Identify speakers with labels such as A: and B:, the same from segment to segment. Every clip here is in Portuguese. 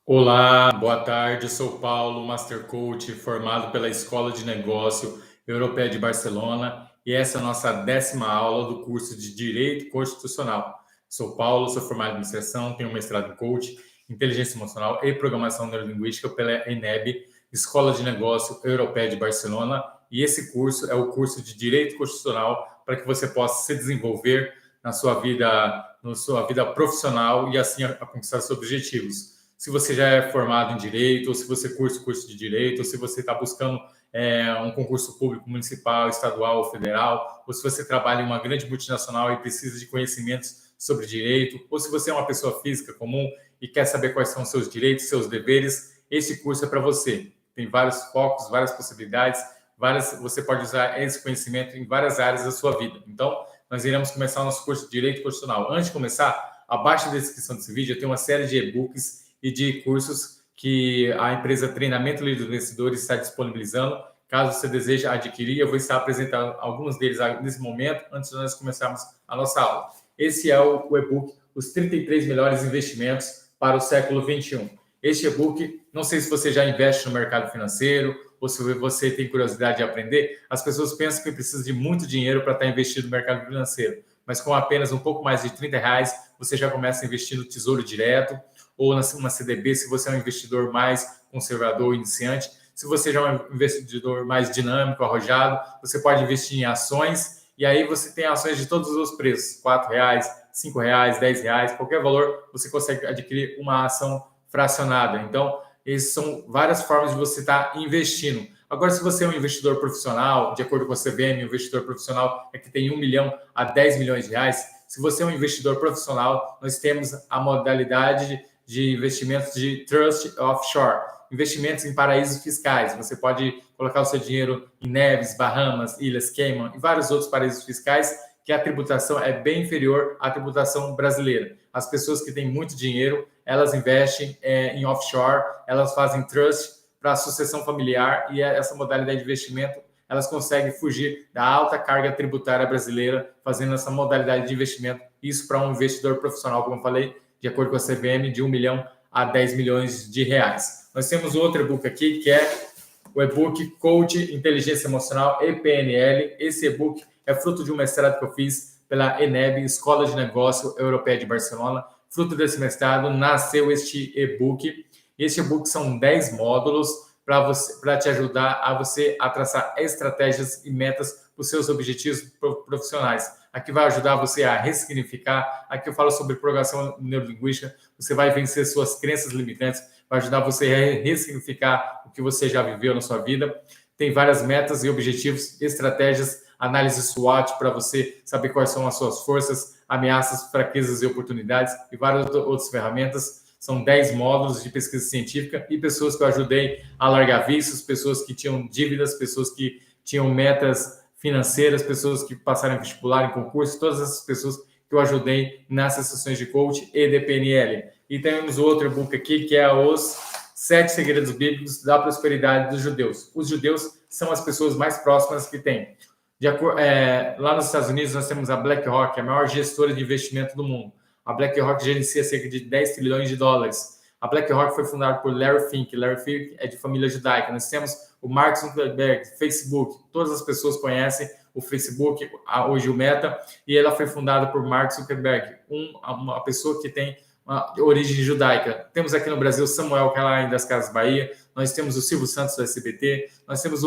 A: Olá, boa tarde. Eu sou Paulo, Master Coach, formado pela Escola de Negócio Europeia de Barcelona, e essa é a nossa 10ª aula do curso de Direito Constitucional. Sou Paulo, sou formado em administração, tenho mestrado em coach, inteligência emocional e programação neurolinguística pela ENEB, Escola de Negócio Europeia de Barcelona, e esse curso é o curso de Direito Constitucional para que você possa se desenvolver na sua vida profissional e assim a conquistar seus objetivos. Se você já é formado em Direito, ou se você cursa o curso de Direito, ou se você está buscando um concurso público municipal, estadual ou federal, ou se você trabalha em uma grande multinacional e precisa de conhecimentos sobre Direito, ou se você é uma pessoa física comum e quer saber quais são os seus direitos, seus deveres, esse curso é para você. Tem vários focos, várias possibilidades, você pode usar esse conhecimento em várias áreas da sua vida. Então, nós iremos começar o nosso curso de Direito Constitucional. Antes de começar, abaixo da descrição desse vídeo, eu tenho uma série de e-books e de cursos que a empresa Treinamento Líder dos Vencedores está disponibilizando. Caso você deseje adquirir, eu vou estar apresentando alguns deles nesse momento, antes de nós começarmos a nossa aula. Esse é o e-book Os 33 Melhores Investimentos para o Século XXI. Este e-book, não sei se você já investe no mercado financeiro ou se você tem curiosidade de aprender, as pessoas pensam que precisa de muito dinheiro para estar investido no mercado financeiro, mas com apenas um pouco mais de R$ 30, você já começa a investir no Tesouro Direto, ou numa CDB, se você é um investidor mais conservador, iniciante. Se você já é um investidor mais dinâmico, arrojado, você pode investir em ações, e aí você tem ações de todos os preços, R$ 4, R$ 5, R$ 10, qualquer valor, você consegue adquirir uma ação fracionada. Então, essas são várias formas de você estar investindo. Agora, se você é um investidor profissional, de acordo com a CVM, um investidor profissional é que tem 1 milhão a 10 milhões de reais. Se você é um investidor profissional, nós temos a modalidade de investimentos de Trust Offshore, investimentos em paraísos fiscais. Você pode colocar o seu dinheiro em Neves, Bahamas, Ilhas Cayman e vários outros paraísos fiscais que a tributação é bem inferior à tributação brasileira. As pessoas que têm muito dinheiro, elas investem em offshore, elas fazem trust para a sucessão familiar e essa modalidade de investimento, elas conseguem fugir da alta carga tributária brasileira fazendo essa modalidade de investimento. Isso para um investidor profissional, como eu falei, de acordo com a CVM, de 1 milhão a 10 milhões de reais. Nós temos outro e-book aqui, que é o e-book Coach Inteligência Emocional e PNL. Esse e-book é fruto de um mestrado que eu fiz pela ENEB, Escola de Negócio Europeia de Barcelona. Fruto desse mestrado, nasceu este e-book. Este e-book são 10 módulos para te ajudar a traçar estratégias e metas para os seus objetivos profissionais. Aqui vai ajudar você a ressignificar. Aqui eu falo sobre programação neurolinguística. Você vai vencer suas crenças limitantes, vai ajudar você a ressignificar o que você já viveu na sua vida. Tem várias metas e objetivos, estratégias, análise SWOT para você saber quais são as suas forças, ameaças, fraquezas e oportunidades e várias outras ferramentas. São 10 módulos de pesquisa científica e pessoas que eu ajudei a largar vícios, pessoas que tinham dívidas, pessoas que tinham metas financeiras, pessoas que passaram em vestibular, em concurso, todas essas pessoas que eu ajudei nessas sessões de coach e de PNL. E temos outro e-book aqui, que é os 7 segredos bíblicos da prosperidade dos judeus. Os judeus são as pessoas mais próximas que tem. Lá nos Estados Unidos, nós temos a BlackRock, a maior gestora de investimento do mundo. A BlackRock gerencia cerca de 10 trilhões de dólares. A BlackRock foi fundada por Larry Fink. Larry Fink é de família judaica. Nós temos o Mark Zuckerberg, Facebook. Todas as pessoas conhecem o Facebook, hoje o Meta, e ela foi fundada por Mark Zuckerberg, uma pessoa que tem uma origem judaica. Temos aqui no Brasil Samuel Kalain das Casas Bahia, nós temos o Silvio Santos do SBT, nós temos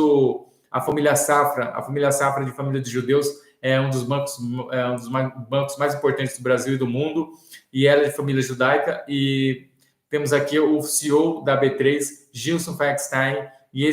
A: a família Safra de família de judeus, é um dos bancos mais importantes do Brasil e do mundo, e ela é de família judaica. E temos aqui o CEO da B3, Gilson Feinstein, e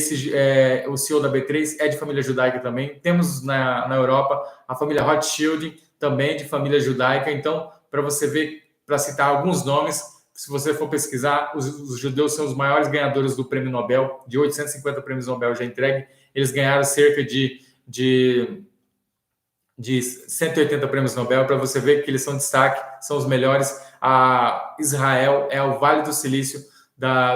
A: o CEO da B3 é de família judaica também. Temos na Europa a família Rothschild, também de família judaica. Então, para você ver, para citar alguns nomes, se você for pesquisar, os judeus são os maiores ganhadores do Prêmio Nobel, de 850 prêmios Nobel já entregue. Eles ganharam cerca de 180 prêmios Nobel, para você ver que eles são destaque, são os melhores. Israel é o Vale do Silício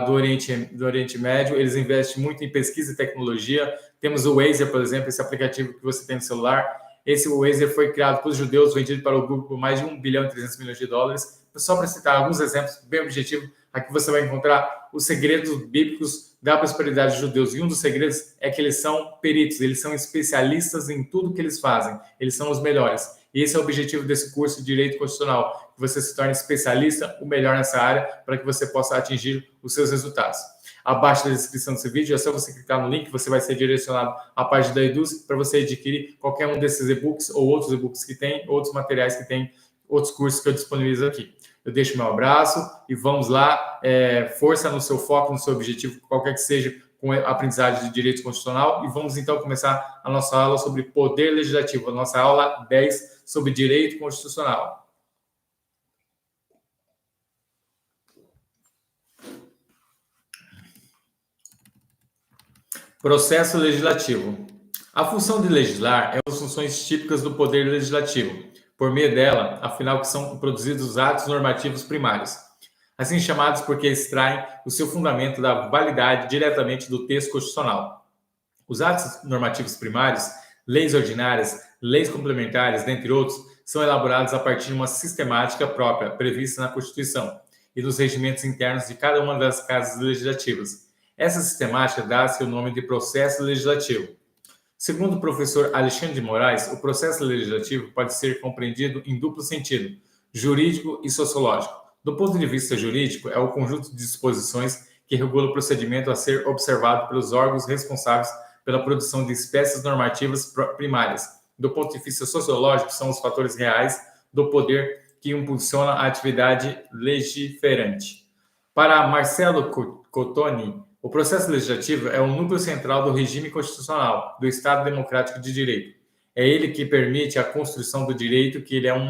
A: do Oriente Médio, eles investem muito em pesquisa e tecnologia. Temos o Waze, por exemplo, esse aplicativo que você tem no celular, Esse Waze foi criado pelos judeus, vendido para o grupo por mais de $1 bilhão e 300 milhões de dólares. Só para citar alguns exemplos bem objetivos, aqui você vai encontrar os segredos bíblicos da prosperidade dos judeus. E um dos segredos é que eles são peritos, eles são especialistas em tudo que eles fazem, eles são os melhores. E esse é o objetivo desse curso de Direito Constitucional, que você se torne especialista, o melhor nessa área, para que você possa atingir os seus resultados. Abaixo da descrição desse vídeo, é só você clicar no link, você vai ser direcionado à página da Eduz para você adquirir qualquer um desses e-books ou outros e-books que tem, outros materiais que tem, outros cursos que eu disponibilizo aqui. Eu deixo meu abraço e vamos lá, força no seu foco, no seu objetivo, qualquer que seja, com a aprendizagem de Direito Constitucional. E vamos então começar a nossa aula sobre Poder Legislativo, a nossa aula 10 sobre Direito Constitucional. Processo legislativo. A função de legislar é uma das funções típicas do Poder Legislativo. Por meio dela, afinal, que são produzidos os atos normativos primários, assim chamados porque extraem o seu fundamento da validade diretamente do texto constitucional. Os atos normativos primários, leis ordinárias, leis complementares, dentre outros, são elaborados a partir de uma sistemática própria, prevista na Constituição e nos regimentos internos de cada uma das casas legislativas. Essa sistemática dá-se o nome de processo legislativo. Segundo o professor Alexandre de Moraes, o processo legislativo pode ser compreendido em duplo sentido, jurídico e sociológico. Do ponto de vista jurídico, é o conjunto de disposições que regula o procedimento a ser observado pelos órgãos responsáveis pela produção de espécies normativas primárias. Do ponto de vista sociológico, são os fatores reais do poder que impulsionam a atividade legiferante. Para Marcelo Cotoni, o processo legislativo é o núcleo central do regime constitucional, do Estado Democrático de Direito. É ele que permite a construção do direito, que ele é um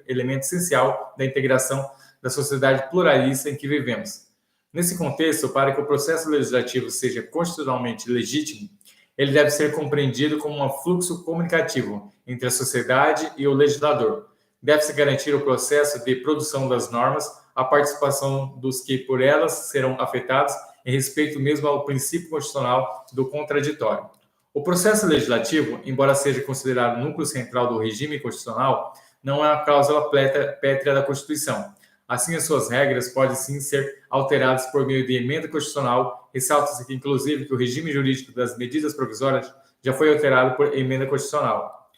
A: elemento essencial da integração da sociedade pluralista em que vivemos. Nesse contexto, para que o processo legislativo seja constitucionalmente legítimo, ele deve ser compreendido como um fluxo comunicativo entre a sociedade e o legislador. Deve-se garantir o processo de produção das normas, a participação dos que por elas serão afetados em respeito mesmo ao princípio constitucional do contraditório. O processo legislativo, embora seja considerado o núcleo central do regime constitucional, não é uma cláusula pétrea da Constituição. Assim, as suas regras podem sim ser alteradas por meio de emenda constitucional. Ressalta-se que, inclusive, que o regime jurídico das medidas provisórias já foi alterado por emenda constitucional.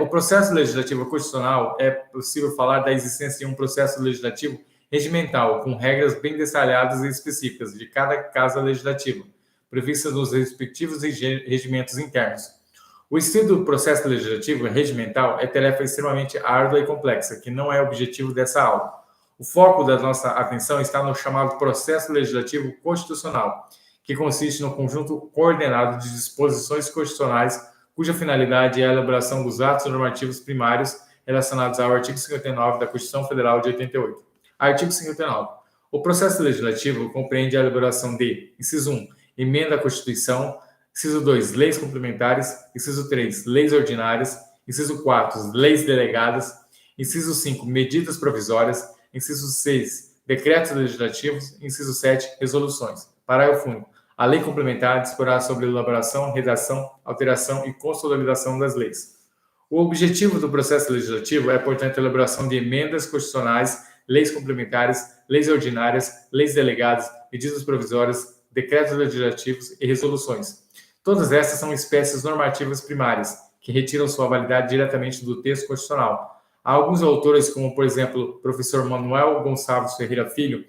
A: O processo legislativo constitucional, é possível falar da existência de um processo legislativo regimental, com regras bem detalhadas e específicas de cada casa legislativa, previstas nos respectivos regimentos internos. O estudo do processo legislativo regimental é tarefa extremamente árdua e complexa, que não é objetivo dessa aula. O foco da nossa atenção está no chamado processo legislativo constitucional, que consiste no conjunto coordenado de disposições constitucionais, cuja finalidade é a elaboração dos atos normativos primários relacionados ao artigo 59 da Constituição Federal de 88. Artigo 59. O processo legislativo compreende a elaboração de, inciso 1, emenda à Constituição, inciso 2, leis complementares, inciso 3, leis ordinárias, inciso 4, leis delegadas, inciso 5, medidas provisórias, inciso 6, decretos legislativos, inciso 7, resoluções. Parágrafo único. A lei complementar disporá sobre a elaboração, redação, alteração e consolidação das leis. O objetivo do processo legislativo é, portanto, a elaboração de emendas constitucionais, leis complementares, leis ordinárias, leis delegadas, medidas provisórias, decretos legislativos e resoluções. Todas essas são espécies normativas primárias, que retiram sua validade diretamente do texto constitucional. Há alguns autores, como, por exemplo, o professor Manuel Gonçalves Ferreira Filho,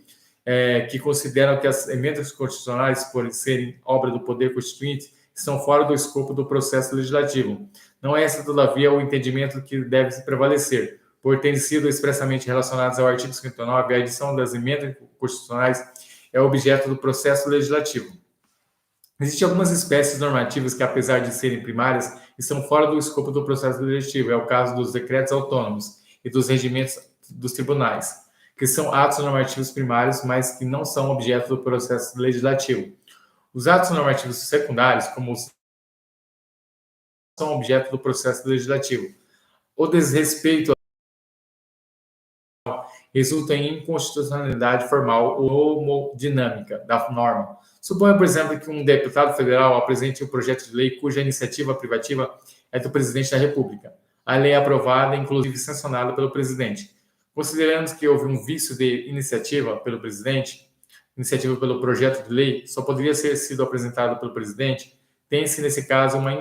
A: que consideram que as emendas constitucionais, por serem obra do poder constituinte, estão fora do escopo do processo legislativo. Não é esse, todavia, o entendimento que deve se prevalecer, por terem sido expressamente relacionados ao artigo 59, a edição das emendas constitucionais é objeto do processo legislativo. Existem algumas espécies normativas que, apesar de serem primárias, estão fora do escopo do processo legislativo. É o caso dos decretos autônomos e dos regimentos dos tribunais, que são atos normativos primários, mas que não são objeto do processo legislativo. Os atos normativos secundários, como os são objeto do processo legislativo. O desrespeito resulta em inconstitucionalidade formal ou homodinâmica da norma. Suponha, por exemplo, que um deputado federal apresente um projeto de lei cuja iniciativa privativa é do presidente da República. A lei é aprovada, inclusive sancionada pelo presidente. Considerando que houve um vício de iniciativa pelo presidente, iniciativa pelo projeto de lei, só poderia ser sido apresentado pelo presidente, tem-se, nesse caso, uma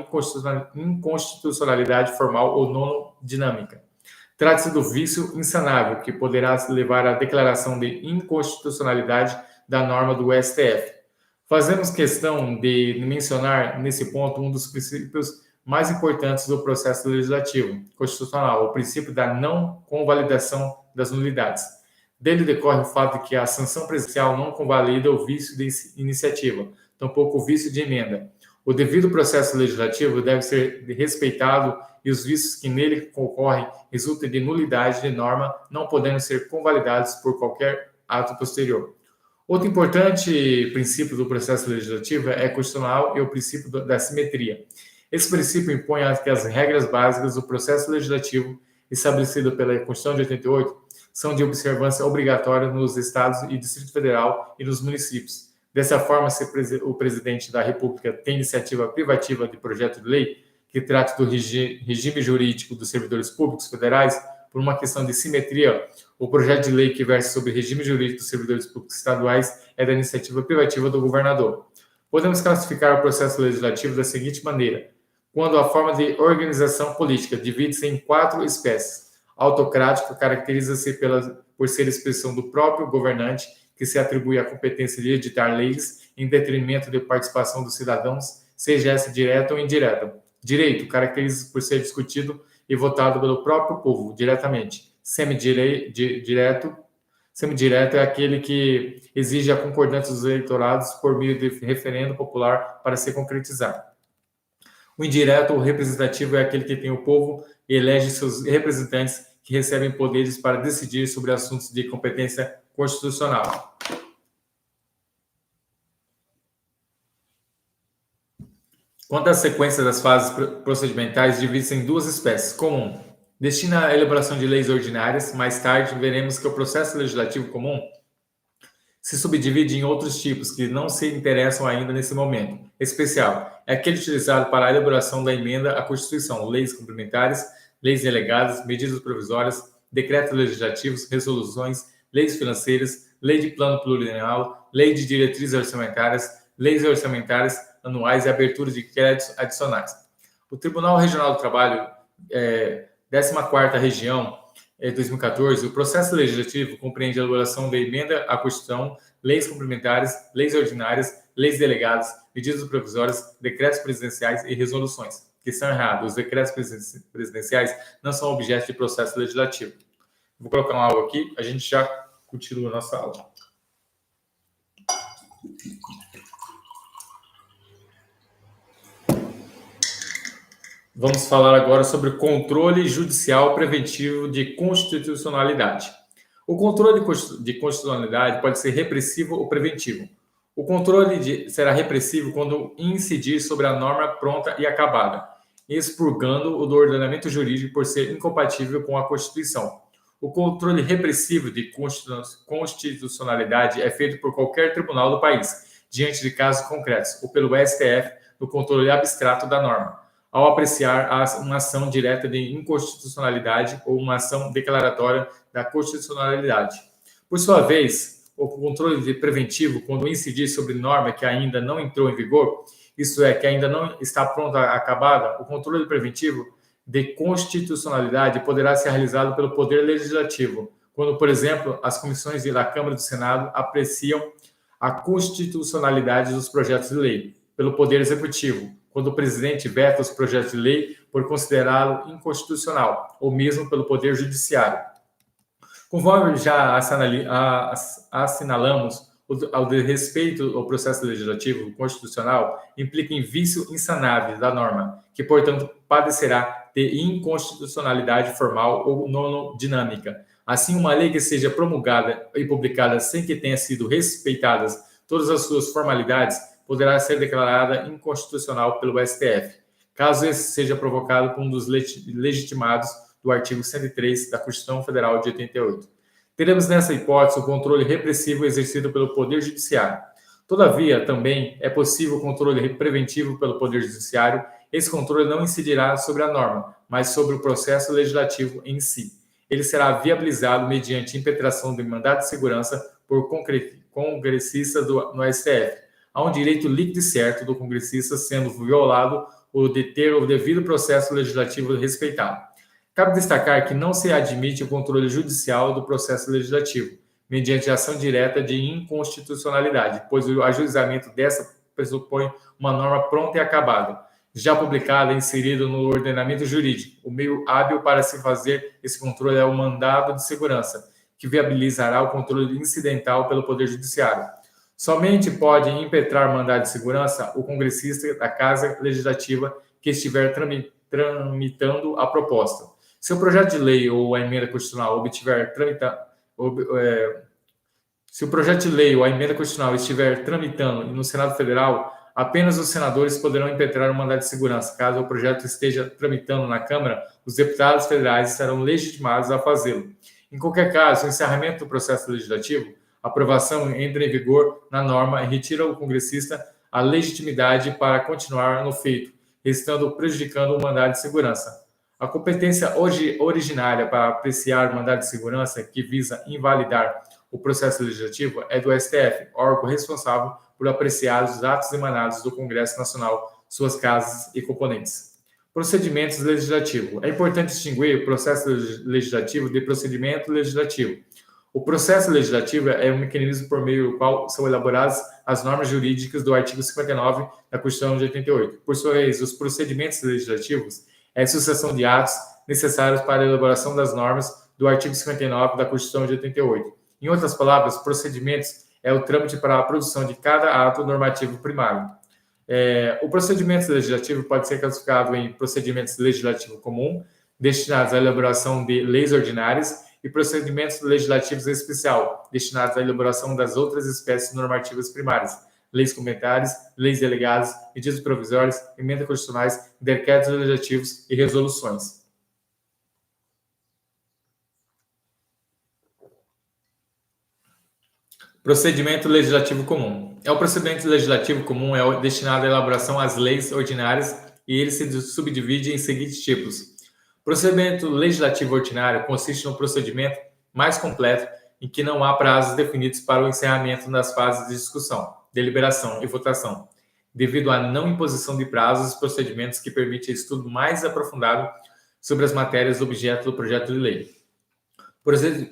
A: inconstitucionalidade formal ou não dinâmica. Trata-se do vício insanável, que poderá levar à declaração de inconstitucionalidade da norma do STF. Fazemos questão de mencionar, nesse ponto, um dos princípios mais importantes do processo legislativo constitucional, o princípio da não convalidação das nulidades. Dele decorre o fato de que a sanção presidencial não convalida o vício de iniciativa, tampouco o vício de emenda. O devido processo legislativo deve ser respeitado e os vícios que nele concorrem resultem de nulidade de norma, não podendo ser convalidados por qualquer ato posterior. Outro importante princípio do processo legislativo é constitucional e o princípio da simetria. Esse princípio impõe que as regras básicas do processo legislativo, estabelecido pela Constituição de 88, são de observância obrigatória nos estados e Distrito Federal e nos municípios. Dessa forma, se o presidente da República tem iniciativa privativa de projeto de lei que trate do regime jurídico dos servidores públicos federais, por uma questão de simetria, o projeto de lei que versa sobre regime jurídico dos servidores públicos estaduais é da iniciativa privativa do governador. Podemos classificar o processo legislativo da seguinte maneira: quando a forma de organização política divide-se em 4 espécies. Autocrático caracteriza-se por ser expressão do próprio governante, que se atribui a competência de editar leis em detrimento de participação dos cidadãos, seja essa direta ou indireta. Direito caracteriza-se por ser discutido e votado pelo próprio povo diretamente. Semidireto é aquele que exige a concordância dos eleitorados por meio de referendo popular para se concretizar. O indireto ou representativo é aquele que tem o povo e elege seus representantes que recebem poderes para decidir sobre assuntos de competência constitucional. Quanto à sequência das fases procedimentais, divide-se em 2 espécies. Comum destina à elaboração de leis ordinárias. Mais tarde, veremos que o processo legislativo comum se subdivide em outros tipos que não se interessam ainda nesse momento. Especial é aquele utilizado para a elaboração da emenda à Constituição, leis complementares, leis delegadas, medidas provisórias, decretos legislativos, resoluções, leis financeiras, lei de plano plurianual, lei de diretrizes leis orçamentárias anuais e abertura de créditos adicionais. O Tribunal Regional do Trabalho, 14ª Região, 2014, o processo legislativo compreende a elaboração da emenda à Constituição, leis complementares, leis ordinárias, leis delegadas, medidas provisórias, decretos presidenciais e resoluções. Questão errada: os decretos presidenciais não são objeto de processo legislativo. Vou colocar algo aqui, a gente já continua a nossa aula. Vamos falar agora sobre o controle judicial preventivo de constitucionalidade. O controle de constitucionalidade pode ser repressivo ou preventivo. O controle será repressivo quando incidir sobre a norma pronta e acabada, expurgando-o do ordenamento jurídico por ser incompatível com a Constituição. O controle repressivo de constitucionalidade é feito por qualquer tribunal do país, diante de casos concretos, ou pelo STF, no controle abstrato da norma, ao apreciar uma ação direta de inconstitucionalidade ou uma ação declaratória da constitucionalidade. Por sua vez, o controle preventivo, quando incidir sobre norma que ainda não entrou em vigor, isso é, que ainda não está pronta, acabada, o controle preventivo de constitucionalidade poderá ser realizado pelo Poder Legislativo, quando, por exemplo, as comissões da Câmara e do Senado apreciam a constitucionalidade dos projetos de lei, pelo Poder Executivo, quando o presidente veta os projetos de lei por considerá-lo inconstitucional, ou mesmo pelo Poder Judiciário. Conforme já assinalamos, ao respeito ao processo legislativo constitucional implica em vício insanável da norma, que, portanto, padecerá de inconstitucionalidade formal ou não dinâmica. Assim, uma lei que seja promulgada e publicada sem que tenha sido respeitadas todas as suas formalidades poderá ser declarada inconstitucional pelo STF, caso esse seja provocado por um dos legitimados do artigo 103 da Constituição Federal de 88. Teremos nessa hipótese o controle repressivo exercido pelo Poder Judiciário. Todavia, também é possível o controle preventivo pelo Poder Judiciário, esse controle não incidirá sobre a norma, mas sobre o processo legislativo em si. Ele será viabilizado mediante impetração de mandado de segurança por congressistas no STF. Há um direito líquido e certo do congressista sendo violado o de ter o devido processo legislativo respeitado. Cabe destacar que não se admite o controle judicial do processo legislativo, mediante ação direta de inconstitucionalidade, pois o ajuizamento dessa pressupõe uma norma pronta e acabada, já publicada e inserida no ordenamento jurídico. O meio hábil para se fazer esse controle é o mandado de segurança, que viabilizará o controle incidental pelo Poder Judiciário. Somente pode impetrar mandado de segurança o congressista da Casa Legislativa que estiver tramitando a proposta. Se o projeto de lei ou a emenda constitucional se o projeto de lei ou a emenda constitucional estiver tramitando no Senado Federal, apenas os senadores poderão impetrar o mandado de segurança. Caso o projeto esteja tramitando na Câmara, os deputados federais estarão legitimados a fazê-lo. Em qualquer caso, o encerramento do processo legislativo, a aprovação entra em vigor na norma e retira ao congressista a legitimidade para continuar no feito, restando prejudicando o mandado de segurança. A competência originária para apreciar o mandado de segurança que visa invalidar o processo legislativo é do STF, órgão responsável por apreciar os atos emanados do Congresso Nacional, suas casas e componentes. Procedimentos legislativos. É importante distinguir o processo legislativo de procedimento legislativo. O processo legislativo é um mecanismo por meio do qual são elaboradas as normas jurídicas do artigo 59 da Constituição de 88. Por sua vez, os procedimentos legislativos é a sucessão de atos necessários para a elaboração das normas do artigo 59 da Constituição de 88. Em outras palavras, procedimentos é o trâmite para a produção de cada ato normativo primário. O procedimento legislativo pode ser classificado em procedimentos legislativo comum, destinados à elaboração de leis ordinárias, e procedimentos legislativos especial, destinados à elaboração das outras espécies normativas primárias, leis complementares, leis delegadas, medidas provisórias, emendas constitucionais, decretos legislativos e resoluções. Procedimento legislativo comum. O procedimento legislativo comum é destinado à elaboração às leis ordinárias e ele se subdivide em seguintes tipos. Procedimento legislativo ordinário consiste no procedimento mais completo em que não há prazos definidos para o encerramento das fases de discussão, deliberação e votação, devido à não imposição de prazos e procedimentos que permitem estudo mais aprofundado sobre as matérias objeto do projeto de lei.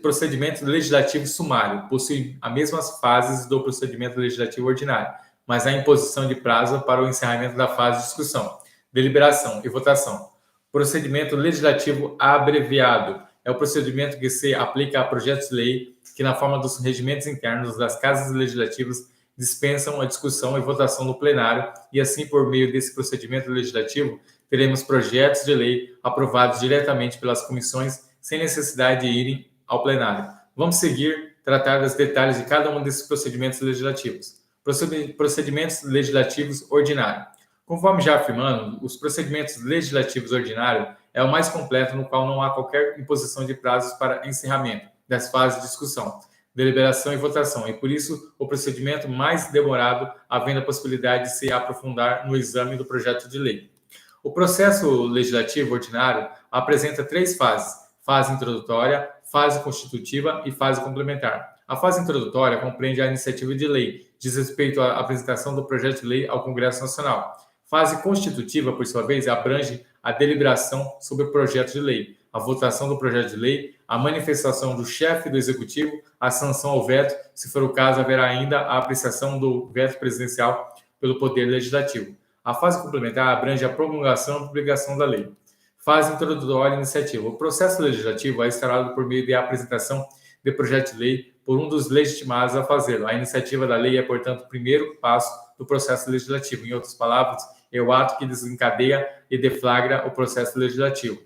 A: Procedimento legislativo sumário possui as mesmas fases do procedimento legislativo ordinário, mas há imposição de prazo para o encerramento da fase de discussão, deliberação e votação. Procedimento legislativo abreviado é o procedimento que se aplica a projetos de lei que, na forma dos regimentos internos das casas legislativas, dispensam a discussão e votação no plenário e, assim, por meio desse procedimento legislativo, teremos projetos de lei aprovados diretamente pelas comissões sem necessidade de irem ao plenário. Vamos seguir tratar dos detalhes de cada um desses procedimentos legislativos. Procedimentos legislativos ordinários. Conforme já afirmando, os procedimentos legislativos ordinários é o mais completo, no qual não há qualquer imposição de prazos para encerramento das fases de discussão, deliberação e votação, e por isso o procedimento mais demorado, havendo a possibilidade de se aprofundar no exame do projeto de lei. O processo legislativo ordinário apresenta 3 fases: fase introdutória, fase constitutiva e fase complementar. A fase introdutória compreende a iniciativa de lei, diz respeito à apresentação do projeto de lei ao Congresso Nacional. Fase constitutiva, por sua vez, abrange a deliberação sobre o projeto de lei, a votação do projeto de lei, a manifestação do chefe do executivo, a sanção ao veto, se for o caso, haverá ainda a apreciação do veto presidencial pelo Poder Legislativo. A fase complementar abrange a promulgação e publicação da lei. Fase introdutória e iniciativa. O processo legislativo é instaurado por meio da apresentação de projeto de lei por um dos legitimados a fazê-lo. A iniciativa da lei é, portanto, o primeiro passo do processo legislativo. Em outras palavras, é o ato que desencadeia e deflagra o processo legislativo.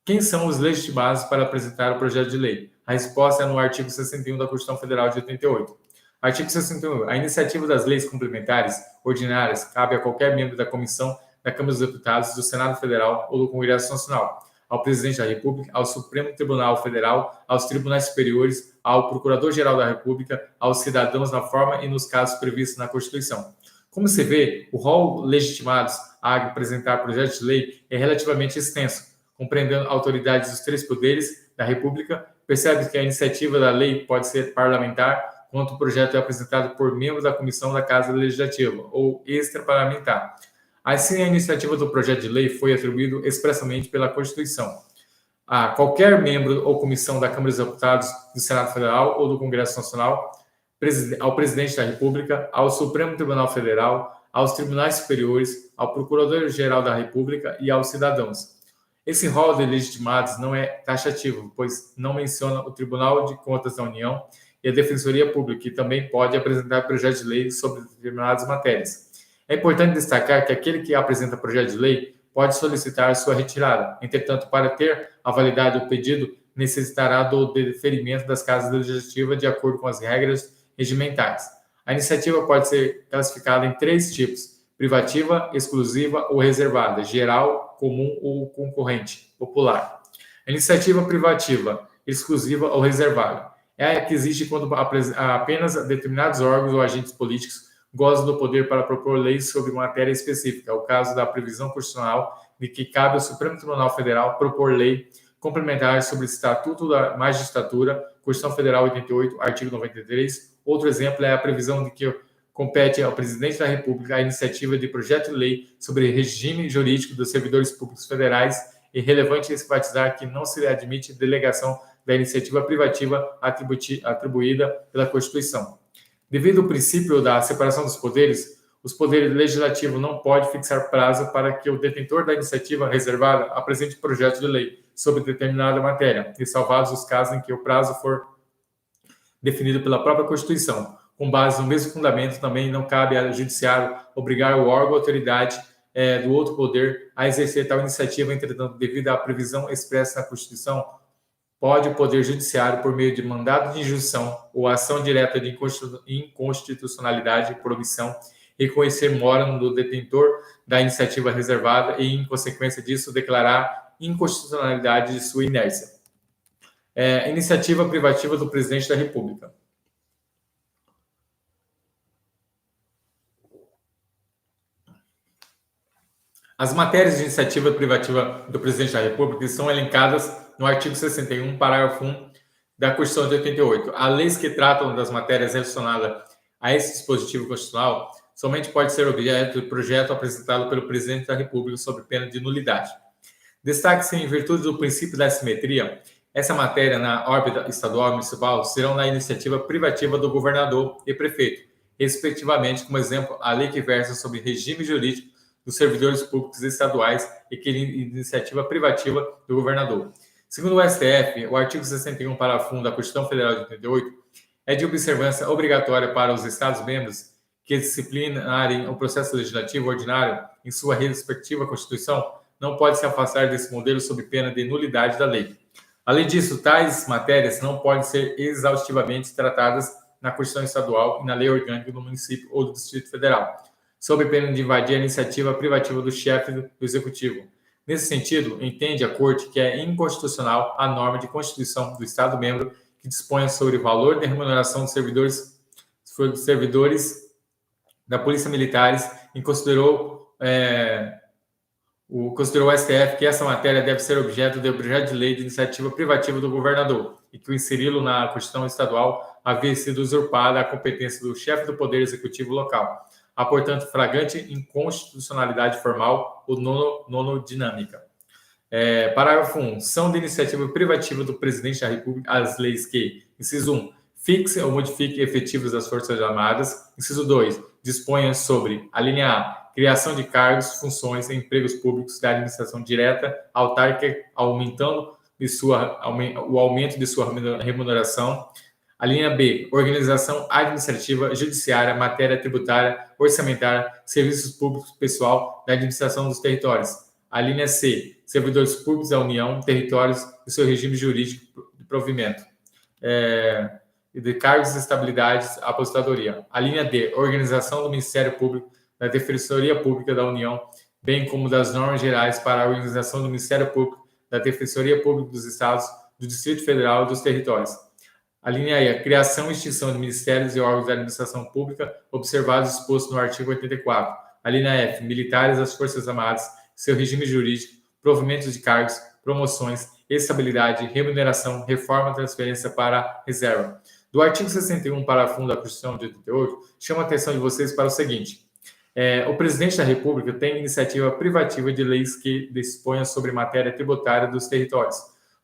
A: Quem são os legitimados para apresentar o projeto de lei? A resposta é no artigo 61 da Constituição Federal de 88. Artigo 61. A iniciativa das leis complementares ordinárias cabe a qualquer membro da comissão da Câmara dos Deputados, do Senado Federal ou do Congresso Nacional, ao Presidente da República, ao Supremo Tribunal Federal, aos tribunais superiores, ao Procurador-Geral da República, aos cidadãos na forma e nos casos previstos na Constituição. Como se vê, o rol legitimados a apresentar projetos de lei é relativamente extenso, compreendendo autoridades dos 3 poderes da República. Percebe que a iniciativa da lei pode ser parlamentar, quanto o projeto é apresentado por membros da Comissão da Casa Legislativa ou extraparlamentar. Assim, a iniciativa do projeto de lei foi atribuída expressamente pela Constituição a qualquer membro ou comissão da Câmara dos Deputados, do Senado Federal ou do Congresso Nacional, ao Presidente da República, ao Supremo Tribunal Federal, aos Tribunais Superiores, ao Procurador-Geral da República e aos cidadãos. Esse rol de legitimados não é taxativo, pois não menciona o Tribunal de Contas da União e a Defensoria Pública, que também pode apresentar projetos de lei sobre determinadas matérias. É importante destacar que aquele que apresenta projeto de lei pode solicitar sua retirada. Entretanto, para ter a validade do pedido, necessitará do deferimento das casas legislativas de acordo com as regras regimentais. A iniciativa pode ser classificada em 3 tipos: privativa, exclusiva ou reservada, geral, comum ou concorrente, popular. A iniciativa privativa, exclusiva ou reservada é a que existe quando apenas determinados órgãos ou agentes políticos gozam do poder para propor leis sobre matéria específica. É o caso da previsão constitucional de que cabe ao Supremo Tribunal Federal propor lei complementar sobre o Estatuto da Magistratura, Constituição Federal 88, artigo 93. Outro exemplo é a previsão de que compete ao Presidente da República a iniciativa de projeto de lei sobre regime jurídico dos servidores públicos federais. É relevante enfatizar que não se admite delegação da iniciativa privativa atribuída pela Constituição. Devido ao princípio da separação dos poderes, os poderes legislativos não podem fixar prazo para que o detentor da iniciativa reservada apresente projeto de lei sobre determinada matéria, ressalvados os casos em que o prazo for definido pela própria Constituição. Com base no mesmo fundamento, também não cabe ao judiciário obrigar o órgão ou autoridade do outro poder a exercer tal iniciativa. Entretanto, devido à previsão expressa na Constituição, pode o Poder Judiciário, por meio de mandado de injunção ou ação direta de inconstitucionalidade por omissão, reconhecer mora do detentor da iniciativa reservada e, em consequência disso, declarar inconstitucionalidade de sua inércia. Iniciativa privativa do Presidente da República. As matérias de iniciativa privativa do Presidente da República são elencadas no artigo 61, parágrafo 1 da Constituição de 88. As leis que tratam das matérias relacionadas a esse dispositivo constitucional somente pode ser objeto de projeto apresentado pelo Presidente da República sob pena de nulidade. Destaque-se, em virtude do princípio da simetria, essa matéria na órbita estadual e municipal serão na iniciativa privativa do governador e prefeito, respectivamente. Como exemplo, a lei que versa sobre regime jurídico dos servidores públicos estaduais e que iniciativa privativa do governador. Segundo o STF, o artigo 61, parágrafo 1 da Constituição Federal de 88 é de observância obrigatória para os Estados-membros que disciplinarem o processo legislativo ordinário em sua respectiva Constituição, não pode se afastar desse modelo sob pena de nulidade da lei. Além disso, tais matérias não podem ser exaustivamente tratadas na Constituição Estadual e na lei orgânica do município ou do Distrito Federal, sob pena de invadir a iniciativa privativa do chefe do Executivo. Nesse sentido, entende a Corte que é inconstitucional a norma de Constituição do Estado-membro que dispõe sobre o valor de remuneração dos servidores da Polícia Militares e considerou o STF que essa matéria deve ser objeto de projeto de lei de iniciativa privativa do governador e que o inseri-lo na Constituição Estadual havia sido usurpada a competência do chefe do Poder Executivo local. Há, portanto, flagrante inconstitucionalidade formal ou nonodinâmica. Parágrafo 1. São de iniciativa privativa do Presidente da República as leis que, inciso 1, fixe ou modifique efetivos das Forças Armadas. Inciso 2, disponha sobre, a linha A, criação de cargos, funções e empregos públicos da administração direta, autárquica, aumentando o aumento de sua remuneração. A linha B, organização administrativa, judiciária, matéria tributária, orçamentária, serviços públicos pessoal da administração dos territórios. A linha C, servidores públicos da União, territórios e seu regime jurídico de provimento. De cargos e estabilidades, aposentadoria. A linha D, organização do Ministério Público, da Defensoria Pública da União, bem como das normas gerais para a organização do Ministério Público, da Defensoria Pública dos Estados, do Distrito Federal e dos territórios. A linha E, a criação e extinção de ministérios e órgãos da administração pública, observados expostos no artigo 84. A linha F, militares das Forças Armadas, seu regime jurídico, provimento de cargos, promoções, estabilidade, remuneração, reforma, transferência para a reserva. Do artigo 61, parágrafo 1 da Constituição de 88, chamo a atenção de vocês para o seguinte. O presidente da República tem iniciativa privativa de leis que disponham sobre matéria tributária dos territórios.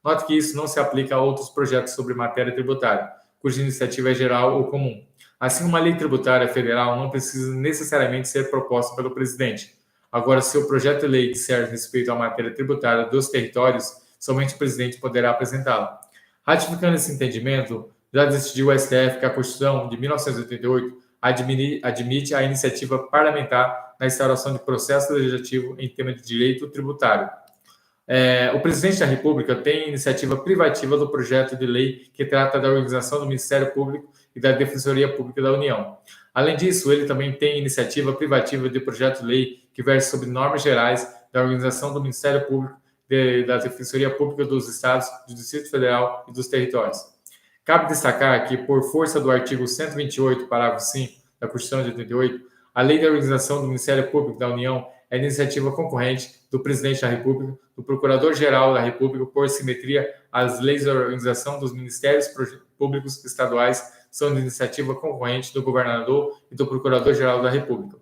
A: Note que isso não se aplica a outros projetos sobre matéria tributária, cuja iniciativa é geral ou comum. Assim, uma lei tributária federal não precisa necessariamente ser proposta pelo presidente. Agora, se o projeto de lei disser respeito à matéria tributária dos territórios, somente o presidente poderá apresentá-lo. Ratificando esse entendimento, já decidiu o STF que a Constituição de 1988 admite a iniciativa parlamentar na instauração de processo legislativo em tema de direito tributário. O presidente da República tem iniciativa privativa do projeto de lei que trata da organização do Ministério Público e da Defensoria Pública da União. Além disso, ele também tem iniciativa privativa de projeto de lei que versa sobre normas gerais da organização do Ministério Público, da Defensoria Pública dos Estados, do Distrito Federal e dos territórios. Cabe destacar que, por força do artigo 128, parágrafo 5 da Constituição de 88, a Lei da Organização do Ministério Público da União é iniciativa concorrente do Presidente da República, do Procurador-Geral da República, por simetria, as leis da organização dos Ministérios Públicos Estaduais são de iniciativa concorrente do Governador e do Procurador-Geral da República.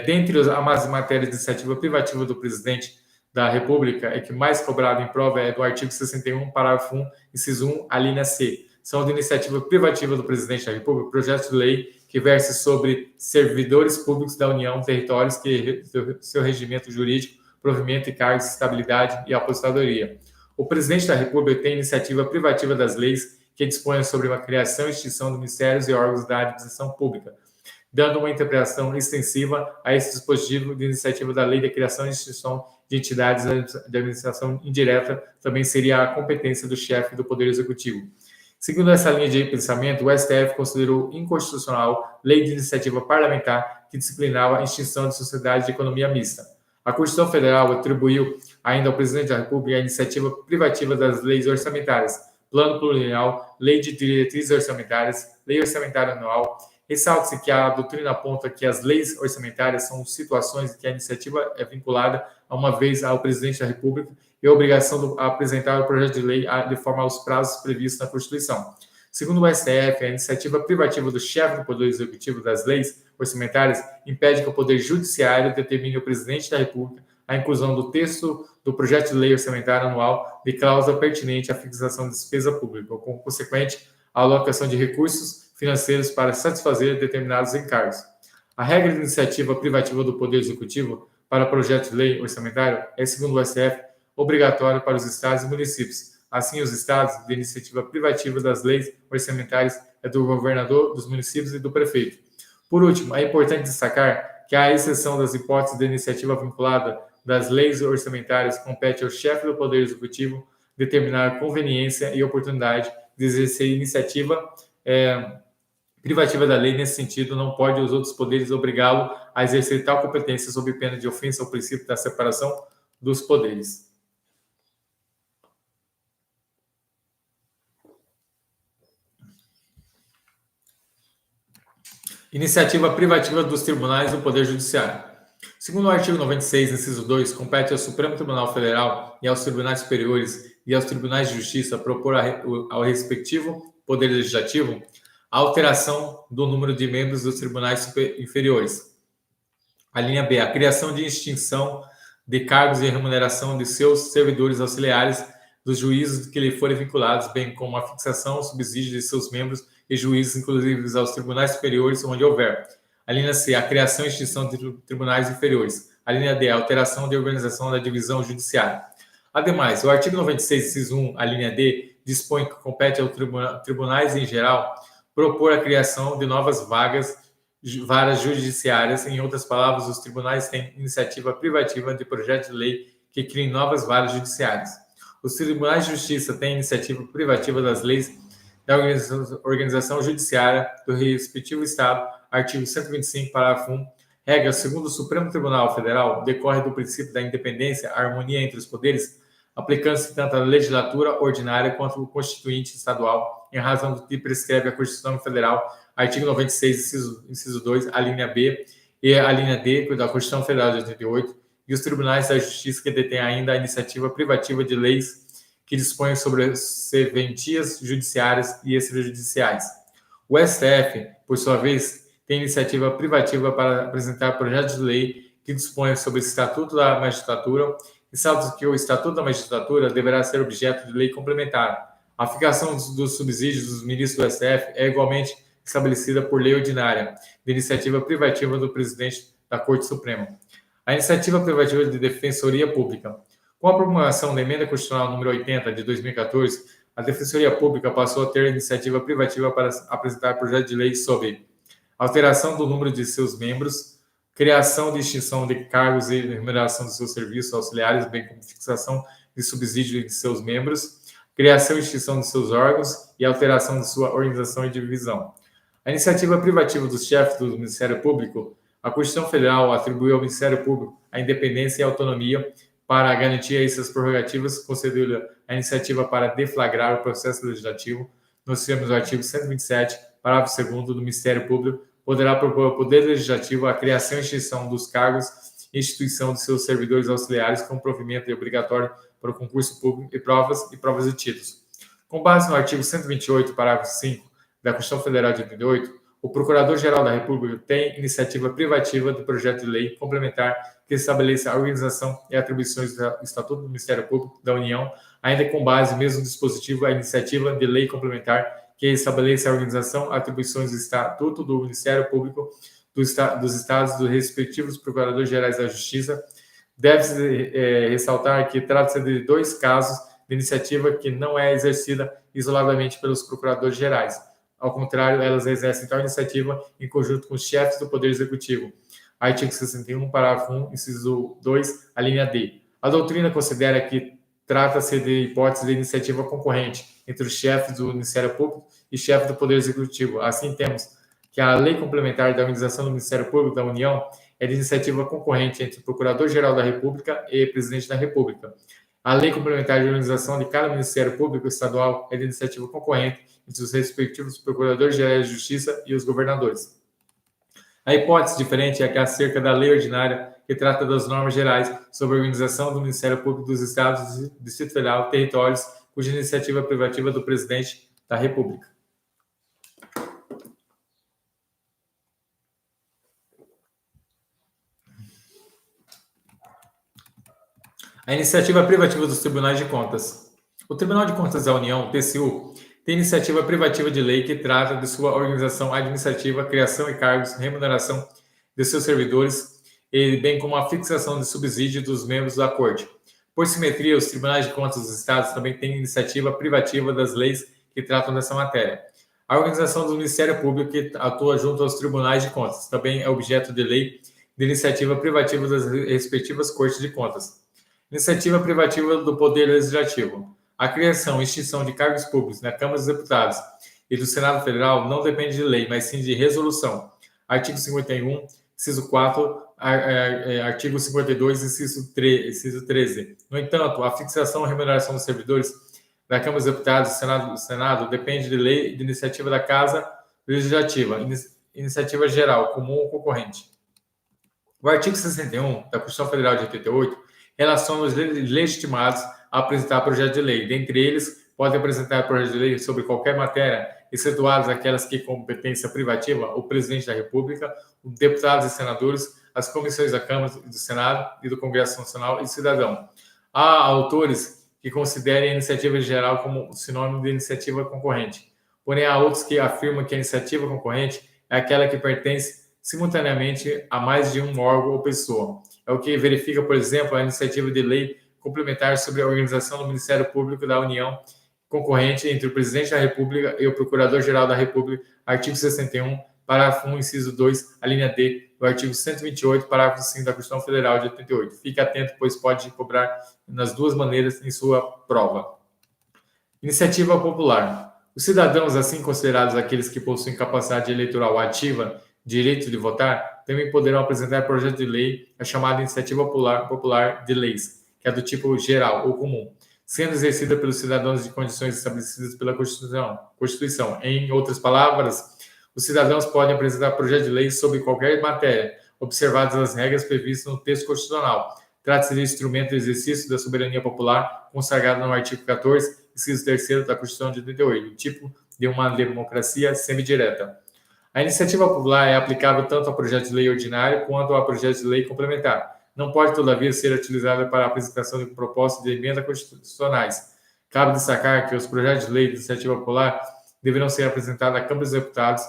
A: Dentre as matérias de iniciativa privativa do Presidente da República, é que mais cobrado em prova é do artigo 61, parágrafo 1, inciso 1, a linha C. São de iniciativa privativa do Presidente da República projetos de lei que verse sobre servidores públicos da União, territórios, que seu regimento jurídico, provimento e cargos, estabilidade e aposentadoria. O Presidente da República tem iniciativa privativa das leis que dispõem sobre a criação e extinção de ministérios e órgãos da administração pública, dando uma interpretação extensiva a esse dispositivo de iniciativa da Lei da Criação e Extinção de Entidades de Administração Indireta, também seria a competência do chefe do Poder Executivo. Seguindo essa linha de pensamento, o STF considerou inconstitucional lei de iniciativa parlamentar que disciplinava a extinção de sociedades de economia mista. A Constituição Federal atribuiu ainda ao Presidente da República a iniciativa privativa das leis orçamentárias, Plano Plurianual, Lei de Diretrizes Orçamentárias, Lei Orçamentária Anual. Ressalta-se que a doutrina aponta que as leis orçamentárias são situações em que a iniciativa é vinculada a uma vez ao Presidente da República e a obrigação de apresentar o projeto de lei de forma aos prazos previstos na Constituição. Segundo o STF, a iniciativa privativa do chefe do Poder Executivo das leis orçamentárias impede que o Poder Judiciário determine ao Presidente da República a inclusão do texto do projeto de lei orçamentária anual de cláusula pertinente à fixação de despesa pública, ou com consequente a alocação de recursos financeiros para satisfazer determinados encargos. A regra de iniciativa privativa do Poder Executivo para projeto de lei orçamentário é, segundo o STF, obrigatória para os estados e municípios. Assim, os estados, de iniciativa privativa das leis orçamentárias, é do governador, dos municípios e do prefeito. Por último, é importante destacar que, à exceção das hipóteses de iniciativa vinculada das leis orçamentárias, compete ao chefe do Poder Executivo determinar a conveniência e oportunidade de exercer iniciativa privativa da lei. Nesse sentido, não pode os outros poderes obrigá-lo a exercer tal competência sob pena de ofensa ao princípio da separação dos poderes. Iniciativa privativa dos tribunais do Poder Judiciário. Segundo o artigo 96, inciso 2, compete ao Supremo Tribunal Federal e aos tribunais superiores e aos tribunais de justiça propor ao respectivo Poder Legislativo a alteração do número de membros dos tribunais inferiores. A linha B, a criação de extinção de cargos e remuneração de seus servidores auxiliares, dos juízes que lhe forem vinculados, bem como a fixação ou subsídio de seus membros e juízes, inclusive aos tribunais superiores, onde houver. A linha C, a criação e extinção de tribunais inferiores. A linha D, a alteração de organização da divisão judiciária. Ademais, o artigo 96, inciso 1, a linha D, dispõe que compete aos tribunais em geral propor a criação de novas varas judiciárias. Em outras palavras, os tribunais têm iniciativa privativa de projeto de lei que criem novas varas judiciárias. Os tribunais de justiça têm iniciativa privativa das leis da organização judiciária do respectivo Estado. Artigo 125, parágrafo 1. Regra, segundo o Supremo Tribunal Federal, decorre do princípio da independência, a harmonia entre os poderes, aplicando-se tanto a legislatura ordinária quanto o constituinte estadual, em razão do que prescreve a Constituição Federal, artigo 96, inciso 2, a linha B, e a linha D da Constituição Federal de 88, e os tribunais da Justiça que detêm ainda a iniciativa privativa de leis que dispõem sobre serventias judiciárias e extrajudiciais. O STF, por sua vez, tem iniciativa privativa para apresentar projetos de lei que dispõem sobre o Estatuto da Magistratura, e sabe que o Estatuto da Magistratura deverá ser objeto de lei complementar. A fixação dos subsídios dos ministros do STF é igualmente estabelecida por lei ordinária, de iniciativa privativa do presidente da Corte Suprema. A iniciativa privativa de Defensoria Pública. Com a promulgação da Emenda Constitucional número 80 de 2014, a Defensoria Pública passou a ter iniciativa privativa para apresentar projeto de lei sobre alteração do número de seus membros, criação de extinção de cargos e remuneração de seus serviços auxiliares, bem como fixação de subsídio de seus membros, criação e extinção de seus órgãos e alteração de sua organização e divisão. A iniciativa privativa dos chefes do Ministério Público. A Constituição Federal atribuiu ao Ministério Público a independência e autonomia para garantir essas prerrogativas, concedeu-lhe a iniciativa para deflagrar o processo legislativo, nos termos do artigo 127, parágrafo 2º do Ministério Público, poderá propor ao Poder Legislativo a criação e extinção dos cargos e instituição de seus servidores auxiliares com provimento obrigatório para o concurso público e provas de títulos. Com base no artigo 128, parágrafo 5 da Constituição Federal de 88, o Procurador-Geral da República tem iniciativa privativa do projeto de lei complementar que estabeleça a organização e atribuições do Estatuto do Ministério Público da União, ainda com base no mesmo dispositivo, a iniciativa de lei complementar que estabeleça a organização, atribuições do Estatuto do Ministério Público dos Estados dos respectivos Procuradores-Gerais da Justiça. Deve-se ressaltar que trata-se de dois casos de iniciativa que não é exercida isoladamente pelos Procuradores-Gerais. Ao contrário, elas exercem tal iniciativa em conjunto com os chefes do Poder Executivo. Artigo 61, parágrafo 1, inciso 2, a linha D. A doutrina considera que trata-se de hipótese de iniciativa concorrente entre os chefes do Ministério Público e chefes do Poder Executivo. Assim, temos que a lei complementar da organização do Ministério Público da União é de iniciativa concorrente entre o Procurador-Geral da República e o Presidente da República. A lei complementar de organização de cada Ministério Público Estadual é de iniciativa concorrente entre os respectivos Procuradores-Gerais de Justiça e os governadores. A hipótese diferente é que acerca da lei ordinária, que trata das normas gerais sobre a organização do Ministério Público dos Estados, Distrito Federal, territórios, cuja iniciativa privativa do Presidente da República. A iniciativa privativa dos Tribunais de Contas. O Tribunal de Contas da União, TCU, tem iniciativa privativa de lei que trata de sua organização administrativa, criação e cargos, remuneração de seus servidores, e bem como a fixação de subsídio dos membros da Corte. Por simetria, os Tribunais de Contas dos Estados também têm iniciativa privativa das leis que tratam dessa matéria. A organização do Ministério Público, que atua junto aos Tribunais de Contas, também é objeto de lei de iniciativa privativa das respectivas Cortes de Contas. Iniciativa privativa do Poder Legislativo. A criação e extinção de cargos públicos na Câmara dos Deputados e do Senado Federal não depende de lei, mas sim de resolução. Artigo 51, inciso 4, artigo 52, inciso 13. No entanto, a fixação e remuneração dos servidores da Câmara dos Deputados e do Senado depende de lei de iniciativa da Casa Legislativa, iniciativa geral, comum ou concorrente. O artigo 61 da Constituição Federal de 88 relaciona os legitimados a apresentar projeto de lei. Dentre eles, podem apresentar projeto de lei sobre qualquer matéria, excetuadas aquelas que competência privativa, o Presidente da República, os deputados e senadores, as comissões da Câmara, do Senado e do Congresso Nacional e cidadão. Há autores que considerem a iniciativa geral como sinônimo de iniciativa concorrente. Porém, há outros que afirmam que a iniciativa concorrente é aquela que pertence simultaneamente a mais de um órgão ou pessoa. É o que verifica, por exemplo, a iniciativa de lei complementar sobre a organização do Ministério Público da União, concorrente entre o Presidente da República e o Procurador-Geral da República, artigo 61, parágrafo 1, inciso 2, a linha D, do artigo 128, parágrafo 5 da Constituição Federal de 88. Fique atento, pois pode cobrar nas duas maneiras em sua prova. Iniciativa popular. Os cidadãos, assim considerados aqueles que possuem capacidade eleitoral ativa, direito de votar, também poderão apresentar projeto de lei, a chamada Iniciativa Popular de Leis, que é do tipo geral ou comum, sendo exercida pelos cidadãos de condições estabelecidas pela Constituição. Em outras palavras, os cidadãos podem apresentar projeto de lei sobre qualquer matéria, observadas as regras previstas no texto constitucional. Trata-se de instrumento de exercício da soberania popular consagrado no artigo 14, inciso 3º da Constituição de 88, tipo de uma democracia semidireta. A iniciativa popular é aplicável tanto ao projeto de lei ordinário quanto ao projeto de lei complementar. Não pode, todavia, ser utilizada para a apresentação de propostas de emendas constitucionais. Cabe destacar que os projetos de lei de iniciativa popular deverão ser apresentados à Câmara dos Deputados.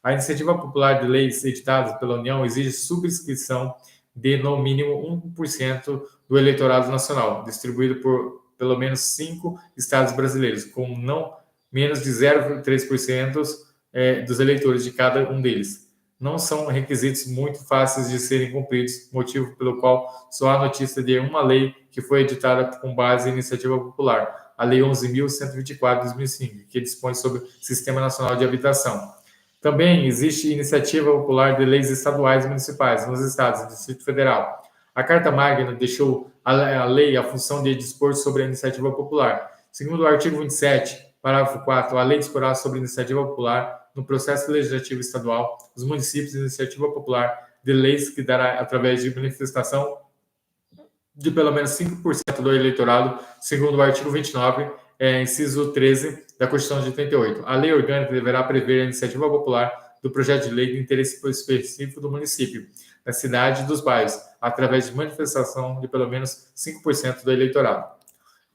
A: A iniciativa popular de leis editadas pela União exige subscrição de, no mínimo, 1% do eleitorado nacional, distribuído por pelo menos 5 estados brasileiros, com não menos de 0,3% dos eleitores de cada um deles. Não são requisitos muito fáceis de serem cumpridos, motivo pelo qual só há notícia de uma lei que foi editada com base em iniciativa popular, a Lei 11.124 de 2005, que dispõe sobre o Sistema Nacional de Habitação. Também existe iniciativa popular de leis estaduais e municipais nos estados e Distrito Federal. A Carta Magna deixou à lei a função de dispor sobre a iniciativa popular. Segundo o artigo 27, parágrafo 4, a lei disporá sobre a iniciativa popular no processo legislativo estadual, os municípios de iniciativa popular de leis que dará através de manifestação de pelo menos 5% do eleitorado, segundo o artigo 29, inciso 13 da Constituição de 88. A lei orgânica deverá prever a iniciativa popular do projeto de lei de interesse específico do município, da cidade e dos bairros, através de manifestação de pelo menos 5% do eleitorado.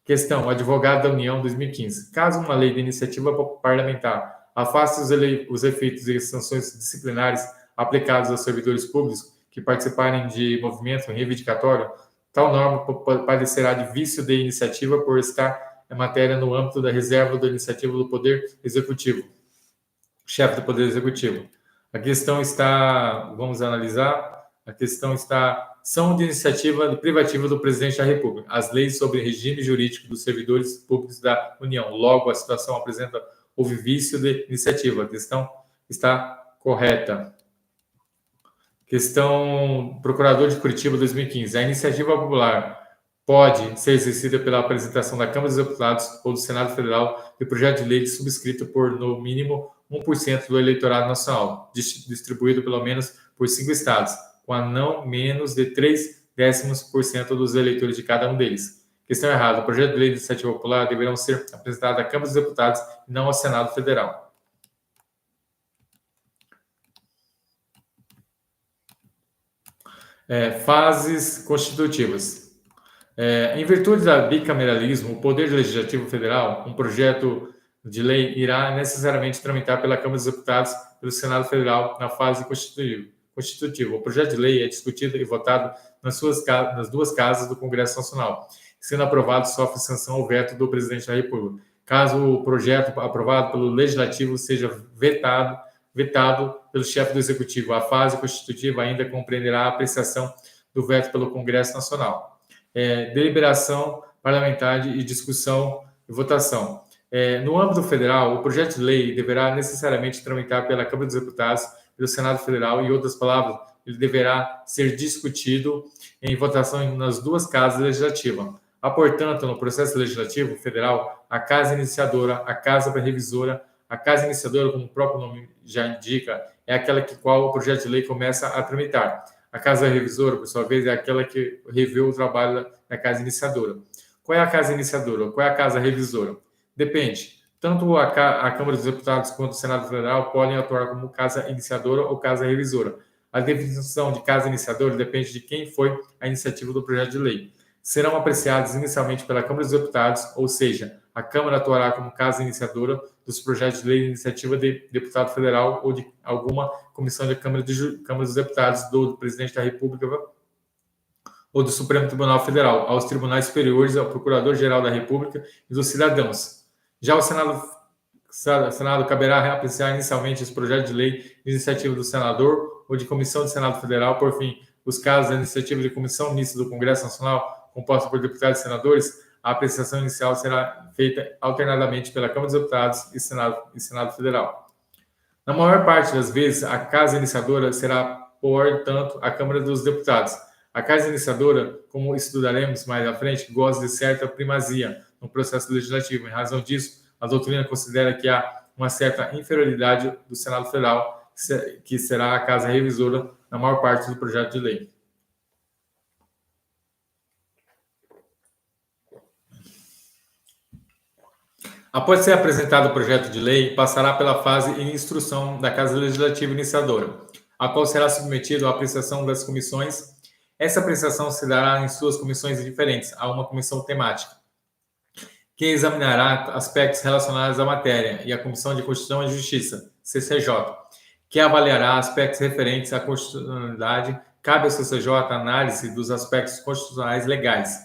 A: Questão: advogado da União 2015. Caso uma lei de iniciativa parlamentar afaste os efeitos e sanções disciplinares aplicados aos servidores públicos que participarem de movimento reivindicatório, tal norma padecerá de vício de iniciativa por estar em matéria no âmbito da reserva da iniciativa do Poder Executivo, chefe do Poder Executivo. A questão está, vamos analisar, a questão está, são de iniciativa privativa do Presidente da República, as leis sobre regime jurídico dos servidores públicos da União. Logo, a situação apresenta houve vício de iniciativa. A questão está correta. Questão Procurador de Curitiba 2015. A iniciativa popular pode ser exercida pela apresentação da Câmara dos Deputados ou do Senado Federal de projeto de lei subscrito por, no mínimo, 1% do eleitorado nacional, distribuído pelo menos por 5 estados, com a não menos de 0,3% dos eleitores de cada um deles. Questão errada. O projeto de lei de iniciativa popular deverão ser apresentados à Câmara dos Deputados e não ao Senado Federal. Fases constitutivas. Em virtude do bicameralismo, o Poder Legislativo Federal, um projeto de lei irá necessariamente tramitar pela Câmara dos Deputados e pelo Senado Federal na fase constitutiva. O projeto de lei é discutido e votado nas duas casas do Congresso Nacional. Sendo aprovado, sofre sanção ou veto do Presidente da República. Caso o projeto aprovado pelo Legislativo seja vetado pelo chefe do Executivo, a fase constitutiva ainda compreenderá a apreciação do veto pelo Congresso Nacional. Deliberação parlamentar e discussão e votação. No âmbito federal, o projeto de lei deverá necessariamente tramitar pela Câmara dos Deputados, pelo Senado Federal, em outras palavras, ele deverá ser discutido em votação nas duas casas legislativas. Há, portanto, no processo legislativo federal, a casa iniciadora, a casa revisora. A casa iniciadora, como o próprio nome já indica, é aquela que qual o projeto de lei começa a tramitar. A casa revisora, por sua vez, é aquela que revê o trabalho da casa iniciadora. Qual é a casa iniciadora? Qual é a casa revisora? Depende. Tanto a Câmara dos Deputados quanto o Senado Federal podem atuar como casa iniciadora ou casa revisora. A definição de casa iniciadora depende de quem foi a iniciativa do projeto de lei. Serão apreciados inicialmente pela Câmara dos Deputados, ou seja, a Câmara atuará como casa iniciadora dos projetos de lei de iniciativa de deputado federal ou de alguma comissão da Câmara dos Deputados, do Presidente da República ou do Supremo Tribunal Federal, aos tribunais superiores, ao Procurador-Geral da República e dos cidadãos. Já o Senado caberá apreciar inicialmente os projetos de lei de iniciativa do senador ou de comissão do Senado Federal. Por fim, os casos da iniciativa de comissão mista do Congresso Nacional, composta por deputados e senadores, a apreciação inicial será feita alternadamente pela Câmara dos Deputados e Senado Federal. Na maior parte das vezes, a casa iniciadora será, portanto, a Câmara dos Deputados. A casa iniciadora, como estudaremos mais à frente, goza de certa primazia no processo legislativo. Em razão disso, a doutrina considera que há uma certa inferioridade do Senado Federal, que será a casa revisora na maior parte do projeto de lei. Após ser apresentado o projeto de lei, passará pela fase de instrução da Casa Legislativa Iniciadora, a qual será submetido à apreciação das comissões. Essa apreciação se dará em suas comissões diferentes, a uma comissão temática, que examinará aspectos relacionados à matéria, e a Comissão de Constituição e Justiça, CCJ, que avaliará aspectos referentes à constitucionalidade. Cabe ao CCJ a análise dos aspectos constitucionais legais,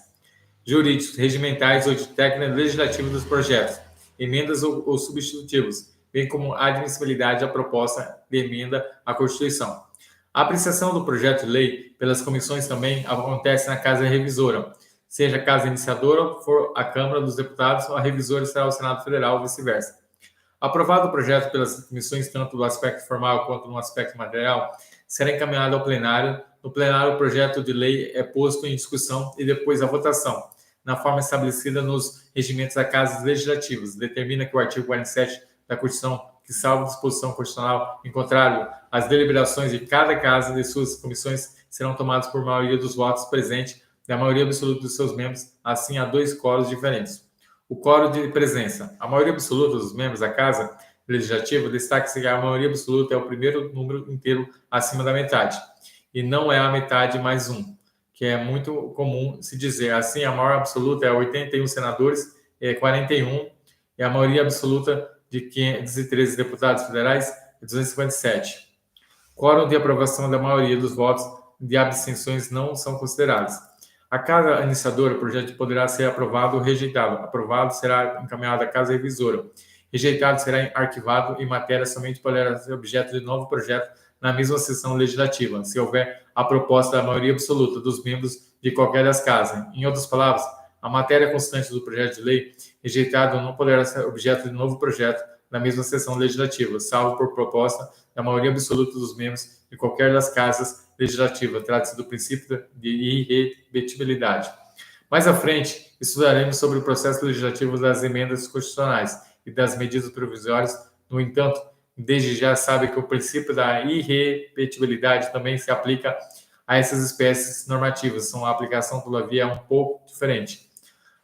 A: jurídicos, regimentais ou de técnica legislativa dos projetos, emendas ou substitutivos, bem como a admissibilidade da proposta de emenda à Constituição. A apreciação do projeto de lei pelas comissões também acontece na Casa Revisora, seja a Casa Iniciadora for a Câmara dos Deputados, a revisora será o Senado Federal, vice-versa. Aprovado o projeto pelas comissões, tanto no aspecto formal quanto no aspecto material, será encaminhado ao plenário. No plenário, o projeto de lei é posto em discussão e depois a votação, na forma estabelecida nos regimentos da Casa Legislativa. Determina que o artigo 47 da Constituição, que salvo disposição constitucional, em contrário, as deliberações de cada casa de suas comissões serão tomadas por maioria dos votos presentes da maioria absoluta dos seus membros, assim há 2 quóruns diferentes. O quórum de presença. A maioria absoluta dos membros da Casa Legislativa, destaca-se que a maioria absoluta é o primeiro número inteiro acima da metade, e não é a metade mais 1, que é muito comum se dizer. Assim, a maioria absoluta é 81 senadores, 41, e a maioria absoluta de 513 deputados federais é 257. Quórum de aprovação da maioria dos votos de abstenções não são considerados. A Casa Iniciadora, o projeto poderá ser aprovado ou rejeitado. Aprovado será encaminhado à Casa Revisora. Rejeitado será arquivado e matéria somente poderá ser objeto de novo projeto na mesma sessão legislativa, se houver a proposta da maioria absoluta dos membros de qualquer das casas. Em outras palavras, a matéria constante do projeto de lei rejeitado não poderá ser objeto de novo projeto na mesma sessão legislativa, salvo por proposta da maioria absoluta dos membros de qualquer das casas legislativas. Trata-se do princípio de irrepetibilidade. Mais à frente, estudaremos sobre o processo legislativo das emendas constitucionais e das medidas provisórias. No entanto, desde já sabe que o princípio da irrepetibilidade também se aplica a essas espécies normativas. Sua aplicação, todavia, é um pouco diferente.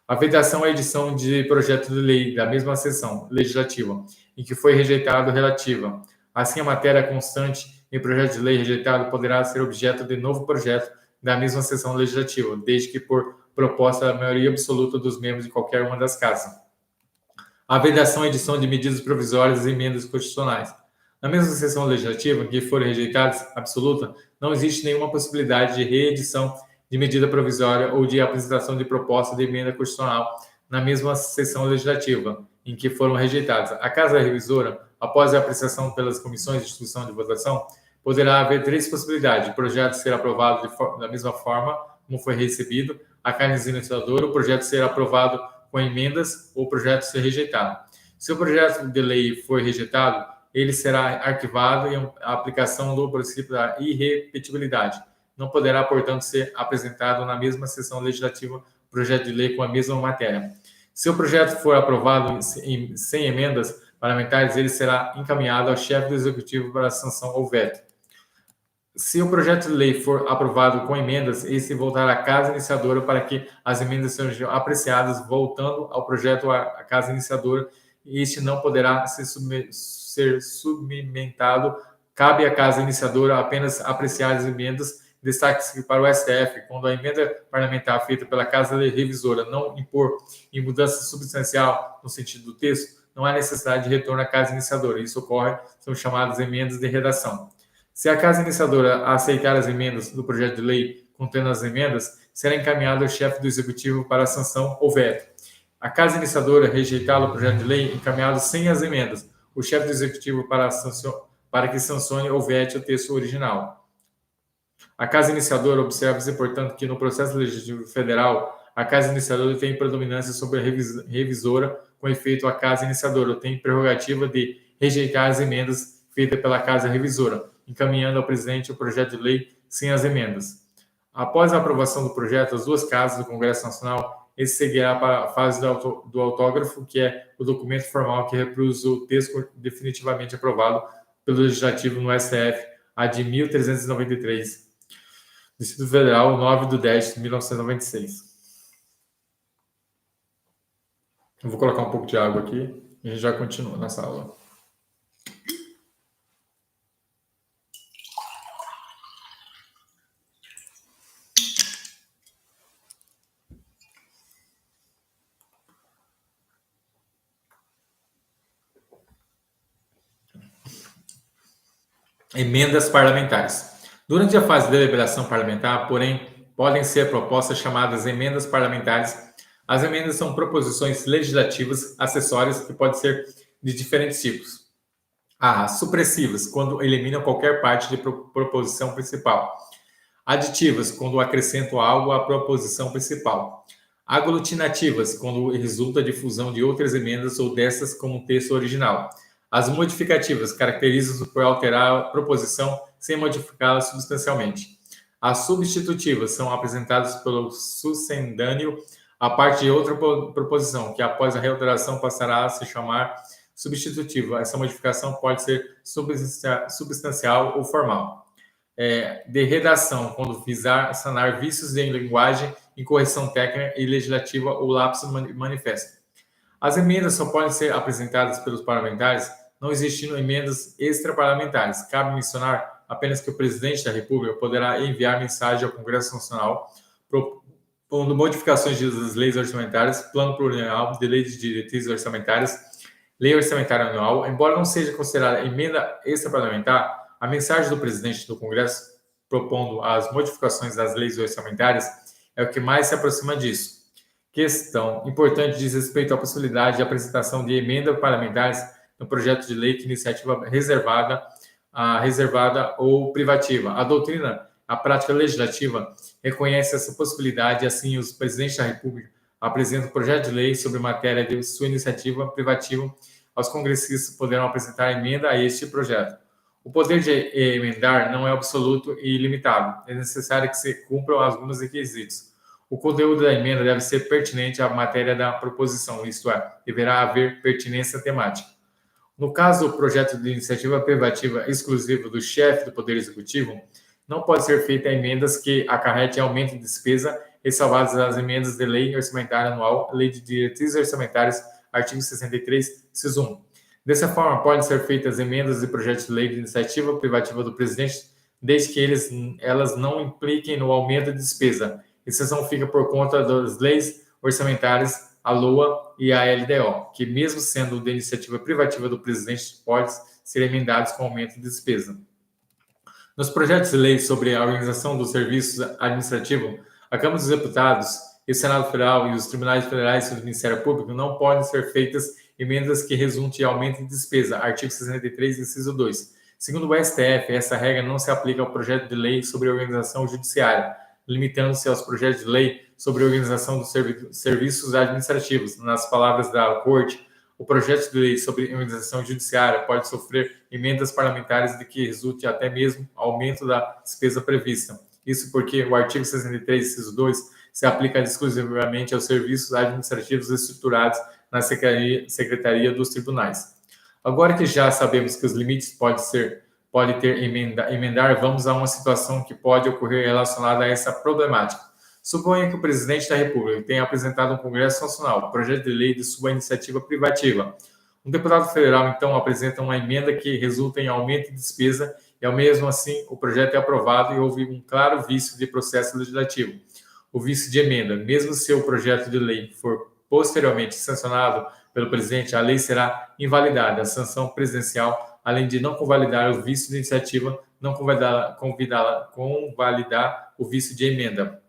A: A vedação é a edição de projeto de lei da mesma sessão legislativa em que foi rejeitado relativa. Assim, a matéria constante em projeto de lei rejeitado poderá ser objeto de novo projeto da mesma sessão legislativa, desde que por proposta da maioria absoluta dos membros de qualquer uma das casas. A vedação é a edição de medidas provisórias e emendas constitucionais. Na mesma sessão legislativa em que forem rejeitadas absoluta, não existe nenhuma possibilidade de reedição de medida provisória ou de apresentação de proposta de emenda constitucional na mesma sessão legislativa em que foram rejeitadas. A Casa Revisora, após a apreciação pelas comissões de discussão e votação, poderá haver 3 possibilidades: o projeto ser aprovado da mesma forma como foi recebido, a Casa Iniciadora, o projeto ser aprovado com emendas ou o projeto ser rejeitado. Se o projeto de lei for rejeitado, ele será arquivado e a aplicação do princípio da irrepetibilidade não poderá, portanto, ser apresentado na mesma sessão legislativa projeto de lei com a mesma matéria. Se o projeto for aprovado sem emendas parlamentares, ele será encaminhado ao chefe do Executivo para sanção ou veto. Se o projeto de lei for aprovado com emendas, esse voltará à Casa Iniciadora para que as emendas sejam apreciadas, voltando ao projeto à Casa Iniciadora, e este não poderá ser submetado. Cabe à Casa Iniciadora apenas apreciar as emendas. Destaque-se que para o STF, quando a emenda parlamentar feita pela Casa Revisora não impor em mudança substancial no sentido do texto, não há necessidade de retorno à Casa Iniciadora. Isso ocorre, são chamadas emendas de redação. Se a Casa Iniciadora aceitar as emendas do projeto de lei contendo as emendas, será encaminhado ao chefe do Executivo para sanção ou veto. A Casa Iniciadora rejeitá-lo o projeto de lei encaminhado sem as emendas, o chefe do Executivo para que sancione ou vete o texto original. A Casa Iniciadora observa-se, portanto, que no processo legislativo federal, a Casa Iniciadora tem predominância sobre a revisora, com efeito, a Casa Iniciadora tem prerrogativa de rejeitar as emendas feitas pela Casa Revisora, encaminhando ao presidente o projeto de lei sem as emendas. Após a aprovação do projeto, as 2 casas do Congresso Nacional, esse seguirá para a fase do autógrafo, que é o documento formal que reproduz o texto definitivamente aprovado pelo Legislativo no STF, a de 1393, Distrito Federal, 9/10/1996. Eu vou colocar um pouco de água aqui e a gente já continua nessa aula. Emendas parlamentares. Durante a fase de deliberação parlamentar, porém, podem ser propostas chamadas emendas parlamentares. As emendas são proposições legislativas acessórias que podem ser de diferentes tipos. A. Supressivas, quando eliminam qualquer parte de proposição principal. Aditivas, quando acrescentam algo à proposição principal. Aglutinativas, quando resulta de fusão de outras emendas ou dessas com o texto original. As modificativas caracterizam-se por alterar a proposição sem modificá-la substancialmente. As substitutivas são apresentadas pelo sucedâneo a parte de outra proposição, que após a reiteração passará a se chamar substitutiva. Essa modificação pode ser substancial ou formal. De redação, quando visar sanar vícios em linguagem, incorreção técnica e legislativa ou lapso manifesto. As emendas só podem ser apresentadas pelos parlamentares, não existindo emendas extraparlamentares. Cabe mencionar apenas que o presidente da República poderá enviar mensagem ao Congresso Nacional propondo modificações das leis orçamentárias, plano plurianual, de lei de diretrizes orçamentárias, lei orçamentária anual. Embora não seja considerada emenda extraparlamentar, a mensagem do presidente do Congresso propondo as modificações das leis orçamentárias é o que mais se aproxima disso. Questão importante diz respeito à possibilidade de apresentação de emendas parlamentares no projeto de lei que iniciativa reservada ou privativa. A doutrina, a prática legislativa, reconhece essa possibilidade e assim os presidentes da República apresentam projeto de lei sobre matéria de sua iniciativa privativa. Os congressistas poderão apresentar emenda a este projeto. O poder de emendar não é absoluto e ilimitado. É necessário que se cumpram alguns requisitos. O conteúdo da emenda deve ser pertinente à matéria da proposição, isto é, deverá haver pertinência temática. No caso do projeto de iniciativa privativa exclusiva do chefe do Poder Executivo, não pode ser feita emendas que acarretem aumento de despesa, ressalvadas as emendas de lei orçamentária anual, lei de diretrizes orçamentárias, artigo 63, inciso 1. Dessa forma, podem ser feitas emendas de projetos de lei de iniciativa privativa do presidente, desde que elas não impliquem no aumento de despesa. Exceção fica por conta das leis orçamentárias, a LOA e a LDO, que mesmo sendo de iniciativa privativa do presidente, podem ser emendados com aumento de despesa. Nos projetos de lei sobre a organização dos serviços administrativos, a Câmara dos Deputados e o Senado Federal e os tribunais federais e o Ministério Público não podem ser feitas emendas que resultem em aumento de despesa, artigo 63, inciso 2. Segundo o STF, essa regra não se aplica ao projeto de lei sobre a organização judiciária, limitando-se aos projetos de lei sobre a organização dos serviços administrativos. Nas palavras da Corte, o projeto de lei sobre a organização judiciária pode sofrer emendas parlamentares de que resulte até mesmo aumento da despesa prevista. Isso porque o artigo 63, inciso 2, se aplica exclusivamente aos serviços administrativos estruturados na Secretaria dos Tribunais. Agora que já sabemos que os limites pode ter emendar, vamos a uma situação que pode ocorrer relacionada a essa problemática. Suponha que o presidente da República tenha apresentado ao Congresso Nacional um projeto de lei de sua iniciativa privativa. Um deputado federal, então, apresenta uma emenda que resulta em aumento de despesa e, ao mesmo assim, o projeto é aprovado e houve um claro vício de processo legislativo. O vício de emenda, mesmo se o projeto de lei for posteriormente sancionado pelo presidente, a lei será invalidada. A sanção presidencial, além de não convalidar o vício de iniciativa, não convalidar o vício de emenda.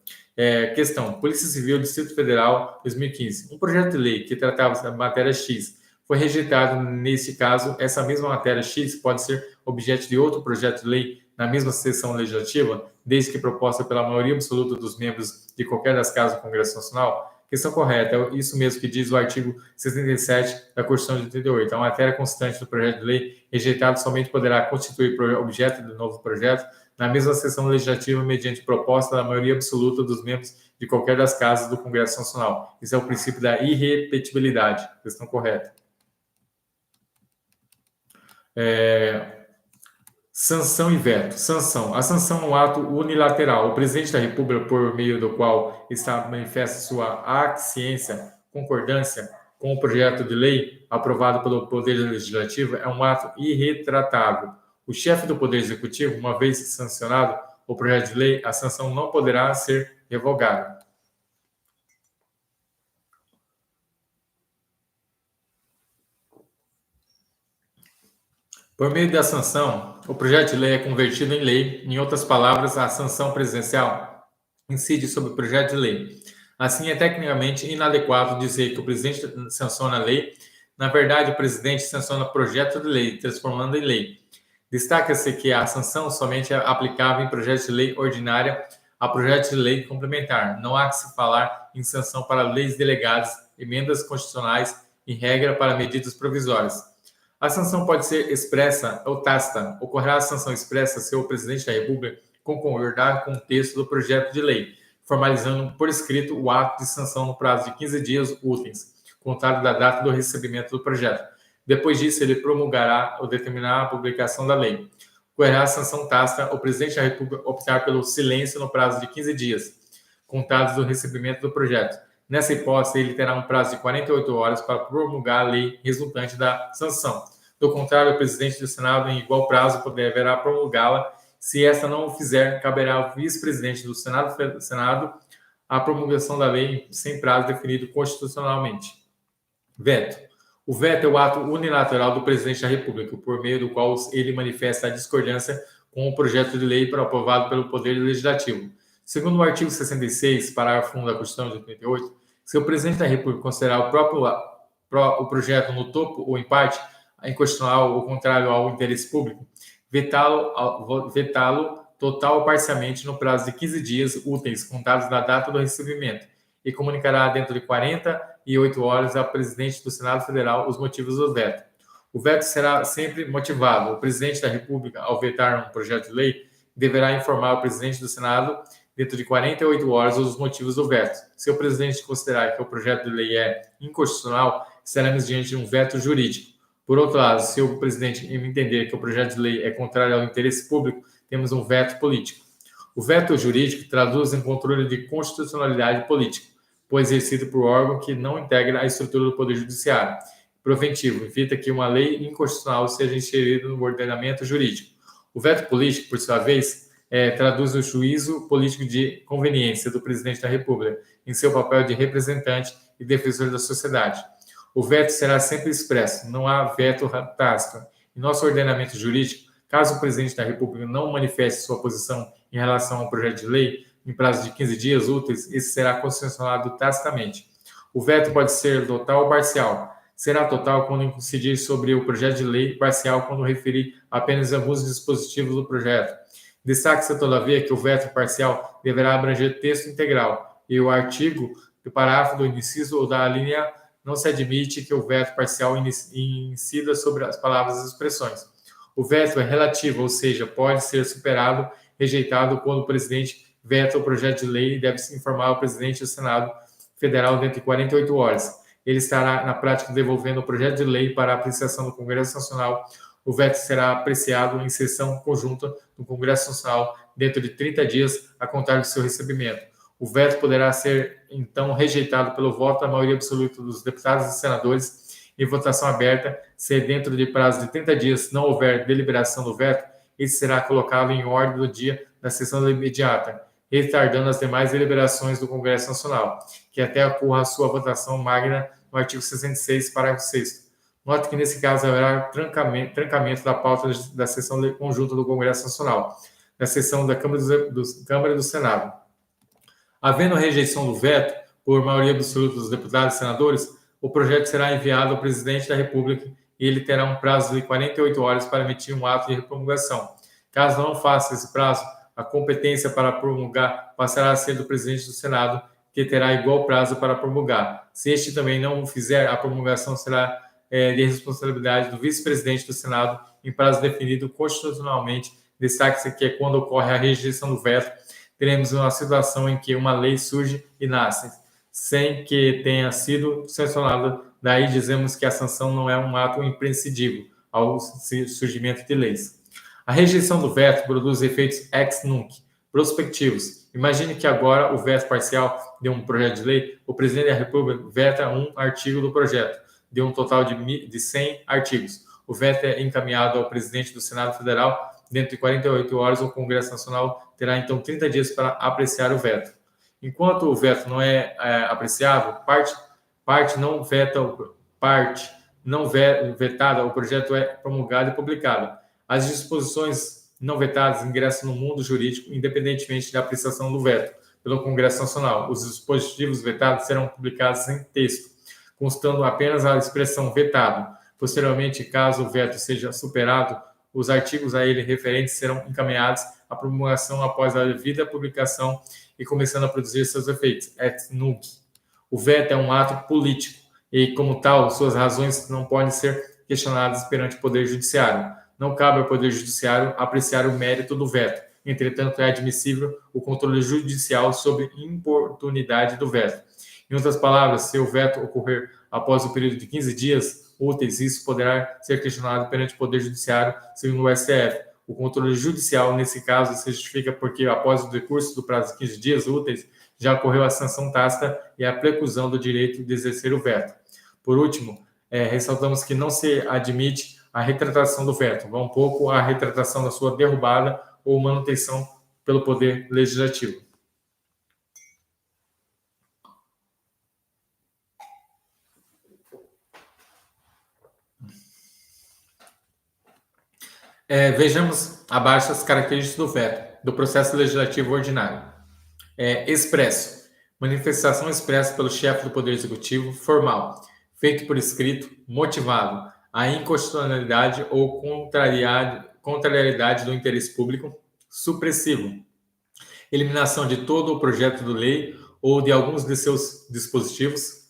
A: Questão: Polícia Civil, Distrito Federal, 2015. Um projeto de lei que tratava da matéria X foi rejeitado. Nesse caso, essa mesma matéria X pode ser objeto de outro projeto de lei na mesma sessão legislativa, desde que proposta pela maioria absoluta dos membros de qualquer das casas do Congresso Nacional? Questão correta, é isso mesmo que diz o artigo 67 da Constituição de 88. A matéria constante do projeto de lei rejeitado somente poderá constituir objeto do novo projeto na mesma sessão legislativa mediante proposta da maioria absoluta dos membros de qualquer das casas do Congresso Nacional. Isso é o princípio da irrepetibilidade. Questão correta. Sanção e veto. Sanção. A sanção é um ato unilateral. O presidente da República, por meio do qual está manifesta sua aquiescência, concordância com o projeto de lei aprovado pelo Poder Legislativo, é um ato irretratável. O chefe do Poder Executivo, uma vez sancionado o projeto de lei, a sanção não poderá ser revogada. Por meio da sanção, o projeto de lei é convertido em lei. Em outras palavras, a sanção presidencial incide sobre o projeto de lei. Assim, é tecnicamente inadequado dizer que o presidente sanciona a lei. Na verdade, o presidente sanciona o projeto de lei, transformando em lei. Destaca-se que a sanção somente é aplicável em projetos de lei ordinária a projetos de lei complementar. Não há que se falar em sanção para leis delegadas, emendas constitucionais e regra para medidas provisórias. A sanção pode ser expressa ou tácita. Ocorrerá a sanção expressa se o presidente da República concordar com o texto do projeto de lei, formalizando por escrito o ato de sanção no prazo de 15 dias úteis, contado da data do recebimento do projeto. Depois disso, ele promulgará ou determinará a publicação da lei. Ocorrerá a sanção tácita. O presidente da República optar pelo silêncio no prazo de 15 dias, contados do recebimento do projeto. Nessa hipótese, ele terá um prazo de 48 horas para promulgar a lei resultante da sanção. Do contrário, o presidente do Senado, em igual prazo, deverá promulgá-la. Se esta não o fizer, caberá ao vice-presidente do Senado a promulgação da lei sem prazo definido constitucionalmente. Veto. O veto é o ato unilateral do presidente da República, por meio do qual ele manifesta a discordância com o projeto de lei aprovado pelo Poder Legislativo. Segundo o artigo 66, parágrafo 1 da Constituição de 88, se o presidente da República considerar o projeto no topo ou em parte inconstitucional ou contrário ao interesse público, vetá-lo total ou parcialmente no prazo de 15 dias úteis, contados da data do recebimento, e comunicará dentro de 48 horas ao presidente do Senado Federal os motivos do veto. O veto será sempre motivado. O presidente da República, ao vetar um projeto de lei, deverá informar o presidente do Senado dentro de 48 horas os motivos do veto. Se o presidente considerar que o projeto de lei é inconstitucional, estaremos diante de um veto jurídico. Por outro lado, se o presidente entender que o projeto de lei é contrário ao interesse público, temos um veto político. O veto jurídico traduz em controle de constitucionalidade política, pois exercido por órgão que não integra a estrutura do Poder Judiciário. Preventivo, evita que uma lei inconstitucional seja inserida no ordenamento jurídico. O veto político, por sua vez, traduz o juízo político de conveniência do presidente da República em seu papel de representante e defensor da sociedade. O veto será sempre expresso, não há veto tácito. Em nosso ordenamento jurídico, caso o presidente da República não manifeste sua posição em relação ao projeto de lei, em prazo de 15 dias úteis, esse será consensuado tacitamente. O veto pode ser total ou parcial. Será total quando incidir sobre o projeto de lei, parcial quando referir apenas alguns dispositivos do projeto. Destaque-se, todavia, que o veto parcial deverá abranger texto integral, e o artigo do parágrafo do inciso ou da linha não se admite que o veto parcial incida sobre as palavras e expressões. O veto é relativo, ou seja, pode ser superado, rejeitado quando o presidente veta o projeto de lei e deve-se informar o presidente do Senado Federal dentro de 48 horas. Ele estará, na prática, devolvendo o projeto de lei para a apreciação do Congresso Nacional. O veto será apreciado em sessão conjunta do Congresso Nacional dentro de 30 dias a contar do seu recebimento. O veto poderá ser, então, rejeitado pelo voto da maioria absoluta dos deputados e senadores em votação aberta. Se dentro de prazo de 30 dias não houver deliberação do veto, ele será colocado em ordem do dia da sessão imediata, retardando as demais deliberações do Congresso Nacional, que até ocorra a sua votação magna no artigo 66, parágrafo 6º. Note que, nesse caso, haverá trancamento da pauta da sessão conjunta do Congresso Nacional, da sessão da Câmara e do Senado. Havendo rejeição do veto por maioria absoluta dos deputados e senadores, o projeto será enviado ao presidente da República e ele terá um prazo de 48 horas para emitir um ato de promulgação. Caso não faça esse prazo, a competência para promulgar passará a ser do presidente do Senado, que terá igual prazo para promulgar. Se este também não o fizer, a promulgação será de responsabilidade do vice-presidente do Senado em prazo definido constitucionalmente. Destaque-se que quando ocorre a rejeição do veto, teremos uma situação em que uma lei surge e nasce, sem que tenha sido sancionada. Daí dizemos que a sanção não é um ato imprescindível ao surgimento de leis. A rejeição do veto produz efeitos ex nunc, prospectivos. Imagine que agora o veto parcial de um projeto de lei, o presidente da República veta um artigo do projeto, de um total de 100 artigos. O veto é encaminhado ao presidente do Senado Federal. Dentro de 48 horas, o Congresso Nacional terá, então, 30 dias para apreciar o veto. Enquanto o veto não é apreciado, parte não vetada, o projeto é promulgado e publicado. As disposições não vetadas ingressam no mundo jurídico, independentemente da apreciação do veto pelo Congresso Nacional. Os dispositivos vetados serão publicados em texto, constando apenas a expressão vetado. Posteriormente, caso o veto seja superado, os artigos a ele referentes serão encaminhados à promulgação após a devida publicação e começando a produzir seus efeitos. Ex nunc. O veto é um ato político e, como tal, suas razões não podem ser questionadas perante o Poder Judiciário. Não cabe ao Poder Judiciário apreciar o mérito do veto. Entretanto, é admissível o controle judicial sobre importunidade do veto. Em outras palavras, se o veto ocorrer após o período de 15 dias úteis, isso poderá ser questionado perante o Poder Judiciário, segundo o STF. O controle judicial, nesse caso, se justifica porque, após o decurso do prazo de 15 dias úteis, já ocorreu a sanção tácita e a preclusão do direito de exercer o veto. Por último, ressaltamos que não se admite a retratação do veto, vai um pouco a retratação da sua derrubada ou manutenção pelo Poder Legislativo. Vejamos abaixo as características do veto, do processo legislativo ordinário. Expresso. Manifestação expressa pelo chefe do Poder Executivo, formal, feito por escrito, motivado, a inconstitucionalidade ou contrariedade do interesse público, supressivo, eliminação de todo o projeto de lei ou de alguns de seus dispositivos,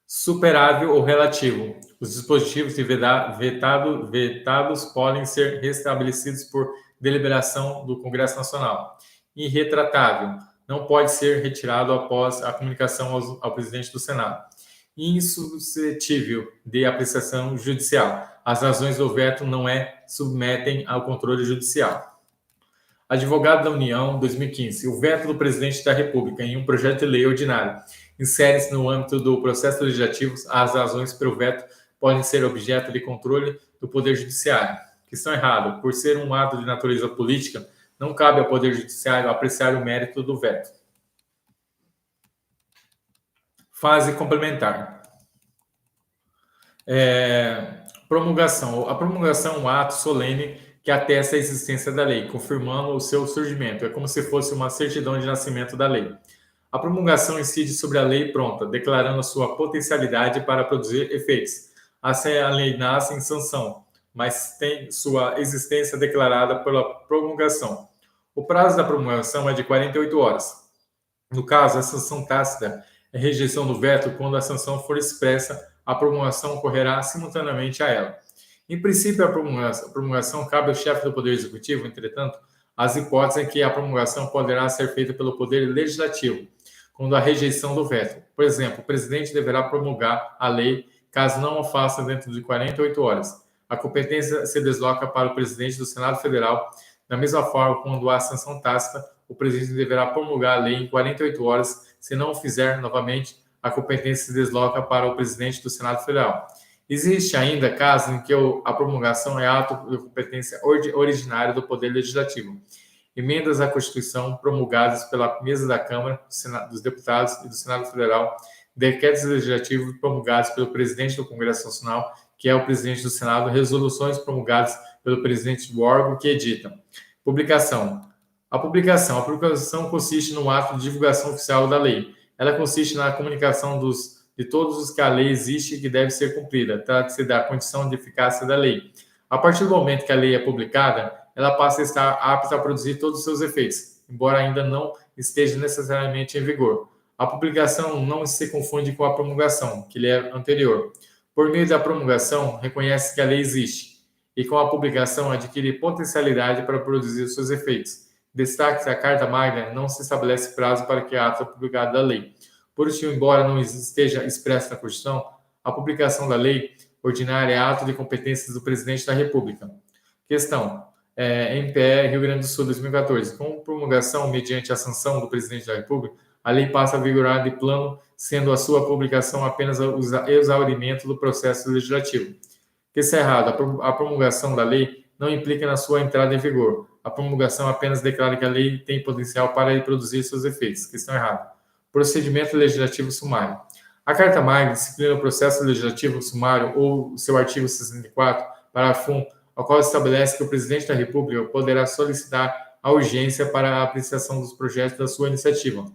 A: superável ou relativo. Os dispositivos vetados podem ser restabelecidos por deliberação do Congresso Nacional. Irretratável. Não pode ser retirado após a comunicação ao presidente do Senado. Insuscetível de apreciação judicial. As razões do veto não submetem ao controle judicial. Advogado da União, 2015. O veto do presidente da República em um projeto de lei ordinário insere-se no âmbito do processo legislativo. As razões pelo veto podem ser objeto de controle do Poder Judiciário. Questão errada. Por ser um ato de natureza política, não cabe ao Poder Judiciário apreciar o mérito do veto. Fase complementar. Promulgação. A promulgação é um ato solene que atesta a existência da lei, confirmando o seu surgimento. É como se fosse uma certidão de nascimento da lei. A promulgação incide sobre a lei pronta, declarando a sua potencialidade para produzir efeitos. Assim, a lei nasce em sanção, mas tem sua existência declarada pela promulgação. O prazo da promulgação é de 48 horas. No caso, a sanção tácita é rejeição do veto quando a sanção for expressa, a promulgação ocorrerá simultaneamente a ela. Em princípio, a promulgação cabe ao chefe do Poder Executivo, entretanto, as hipóteses em que a promulgação poderá ser feita pelo Poder Legislativo, quando a rejeição do veto. Por exemplo, o presidente deverá promulgar a lei caso não o faça dentro de 48 horas. A competência se desloca para o presidente do Senado Federal. Da mesma forma, quando há sanção tácita, o presidente deverá promulgar a lei em 48 horas. Se não o fizer, novamente, a competência se desloca para o presidente do Senado Federal. Existe ainda casos em que a promulgação é ato de competência originária do Poder Legislativo. Emendas à Constituição promulgadas pela mesa da Câmara, dos Deputados e do Senado Federal, decretos legislativos promulgados pelo presidente do Congresso Nacional, que é o presidente do Senado, resoluções promulgadas pelo presidente do órgão que editam. Publicação. A publicação consiste no ato de divulgação oficial da lei. Ela consiste na comunicação de todos os que a lei existe e que deve ser cumprida. Trata-se da condição de eficácia da lei. A partir do momento que a lei é publicada, ela passa a estar apta a produzir todos os seus efeitos, embora ainda não esteja necessariamente em vigor. A publicação não se confunde com a promulgação, que lhe é anterior. Por meio da promulgação, reconhece que a lei existe, e com a publicação adquire potencialidade para produzir seus efeitos. Destaque-se a Carta Magna não se estabelece prazo para que a ata publicada da lei. Por isso, embora não esteja expresso na Constituição, a publicação da lei ordinária é ato de competências do presidente da República. Questão. MPE Rio Grande do Sul 2014. Com promulgação mediante a sanção do Presidente da República, a lei passa a vigorar de plano, sendo a sua publicação apenas o exaurimento do processo legislativo. Terceiro errado, a promulgação da lei não implica na sua entrada em vigor. A promulgação apenas declara que a lei tem potencial para produzir seus efeitos. Questão errada. Procedimento legislativo sumário. A Carta Magna disciplina o processo legislativo sumário ou seu artigo 64, parágrafo 1, ao qual estabelece que o Presidente da República poderá solicitar a urgência para a apreciação dos projetos da sua iniciativa.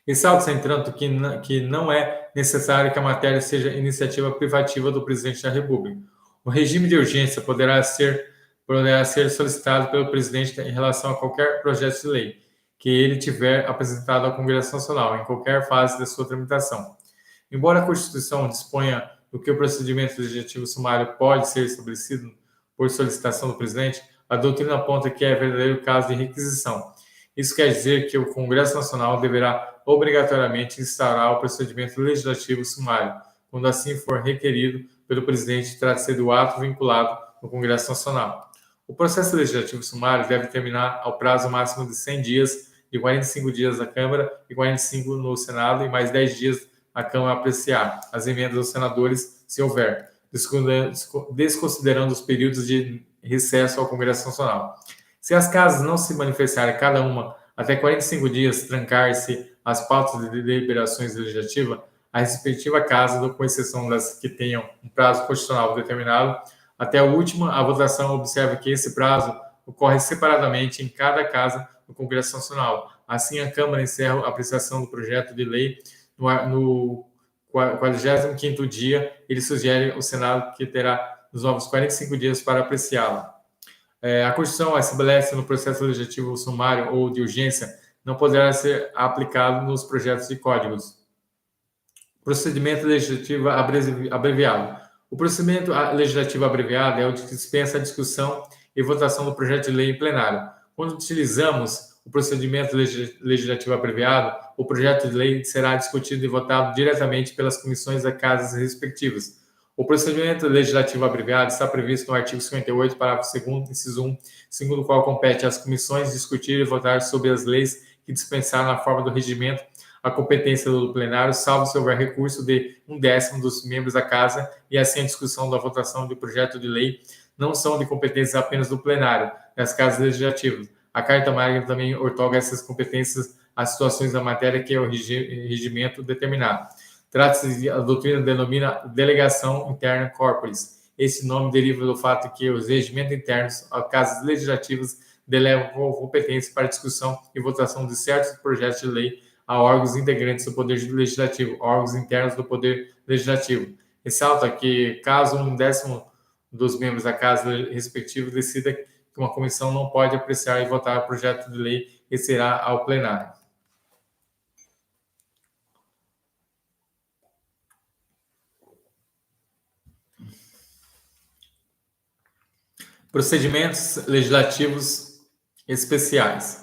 A: Ressalta-se, entretanto, que não é necessário que a matéria seja iniciativa privativa do Presidente da República. O regime de urgência poderá ser solicitado pelo Presidente em relação a qualquer projeto de lei que ele tiver apresentado ao Congresso Nacional, em qualquer fase da sua tramitação. Embora a Constituição disponha do que o procedimento legislativo sumário pode ser estabelecido por solicitação do Presidente, a doutrina aponta que é verdadeiro caso de requisição. Isso quer dizer que o Congresso Nacional deverá obrigatoriamente instaurar o procedimento legislativo sumário, quando assim for requerido pelo Presidente, trata-se do ato vinculado no Congresso Nacional. O processo legislativo sumário deve terminar ao prazo máximo de 100 dias, de 45 dias na Câmara e 45 no Senado, e mais 10 dias a Câmara apreciar as emendas dos senadores, se houver, desconsiderando os períodos de recesso ao Congresso Nacional. Se as casas não se manifestarem cada uma até 45 dias, trancar-se as pautas de deliberações legislativas, a respectiva casa, com exceção das que tenham um prazo constitucional determinado, até a última, a votação observa que esse prazo ocorre separadamente em cada casa do Congresso Nacional. Assim, a Câmara encerra a apreciação do projeto de lei no 45º dia. Ele sugere ao Senado que terá os novos 45 dias para apreciá-la. A Constituição estabelece no processo legislativo sumário ou de urgência não poderá ser aplicado nos projetos de códigos. Procedimento legislativo abreviado. O procedimento legislativo abreviado é o que dispensa a discussão e votação do projeto de lei em plenário. Quando utilizamos o procedimento legislativo abreviado, o projeto de lei será discutido e votado diretamente pelas comissões das casas respectivas. O procedimento legislativo abreviado está previsto no artigo 58, parágrafo 2º, inciso 1, segundo o qual compete às comissões discutir e votar sobre as leis que dispensaram na forma do regimento a competência do plenário, salvo se houver recurso de 1/10 dos membros da casa, e assim a discussão da votação do projeto de lei não são de competência apenas do plenário, das casas legislativas. A Carta Magna também outorga essas competências às situações da matéria que é o regimento determinado. Trata-se de, a doutrina denomina delegação interna corporis. Esse nome deriva do fato que os regimentos internos, as casas legislativas, delegam competência para discussão e votação de certos projetos de lei a órgãos integrantes do Poder Legislativo, órgãos internos do Poder Legislativo. Ressalta que, caso 1/10 dos membros da casa respectiva decida que uma comissão não pode apreciar e votar o projeto de lei, e será ao plenário. Procedimentos legislativos especiais.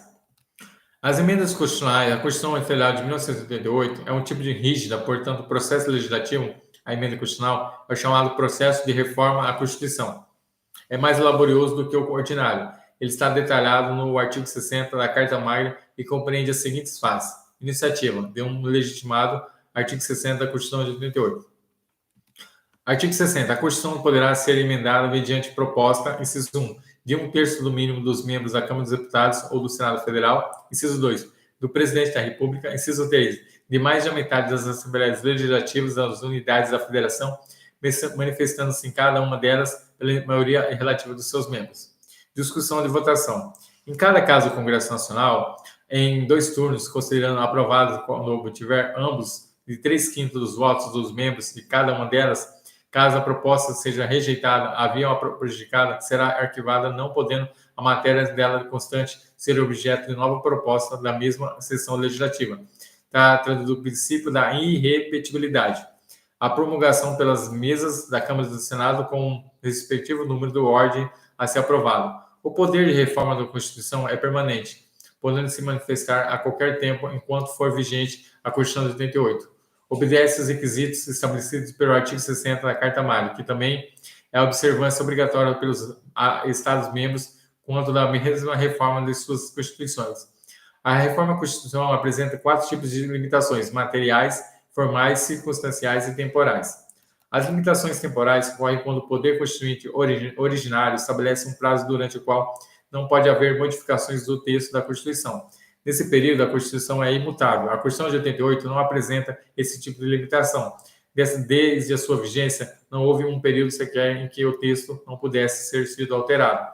A: As emendas constitucionais, a Constituição Federal de 1988 é um tipo de rígida, portanto, o processo legislativo, a emenda constitucional, é chamado processo de reforma à Constituição. É mais laborioso do que o ordinário. Ele está detalhado no artigo 60 da Carta Magna e compreende as seguintes fases. Iniciativa de um legitimado, artigo 60 da Constituição de 88. Artigo 60. A Constituição poderá ser emendada mediante proposta, inciso 1, de 1/3 do mínimo dos membros da Câmara dos Deputados ou do Senado Federal, inciso 2, do Presidente da República, inciso 3, de mais de metade das Assembleias Legislativas das unidades da Federação, manifestando-se em cada uma delas pela maioria relativa dos seus membros. Discussão de votação. Em cada caso do Congresso Nacional, em 2 turnos, considerando aprovado quando obtiver ambos de 3/5 dos votos dos membros de cada uma delas. Caso a proposta seja rejeitada, a via prejudicada será arquivada, não podendo a matéria dela constante ser objeto de nova proposta da mesma sessão legislativa. Trata do princípio da irrepetibilidade. A promulgação pelas mesas da Câmara e do Senado com o respectivo número de ordem a ser aprovado. O poder de reforma da Constituição é permanente, podendo se manifestar a qualquer tempo enquanto for vigente a Constituição de 88. Obedece aos requisitos estabelecidos pelo artigo 60 da Carta Magna, que também é a observância obrigatória pelos Estados-membros quanto da mesma reforma de suas constituições. A reforma constitucional apresenta 4 tipos de limitações: materiais, formais, circunstanciais e temporais. As limitações temporais ocorrem quando o poder constituinte originário estabelece um prazo durante o qual não pode haver modificações do texto da Constituição. Nesse período, a Constituição é imutável. A Constituição de 88 não apresenta esse tipo de limitação. Desde a sua vigência, não houve um período sequer em que o texto não pudesse ser sido alterado.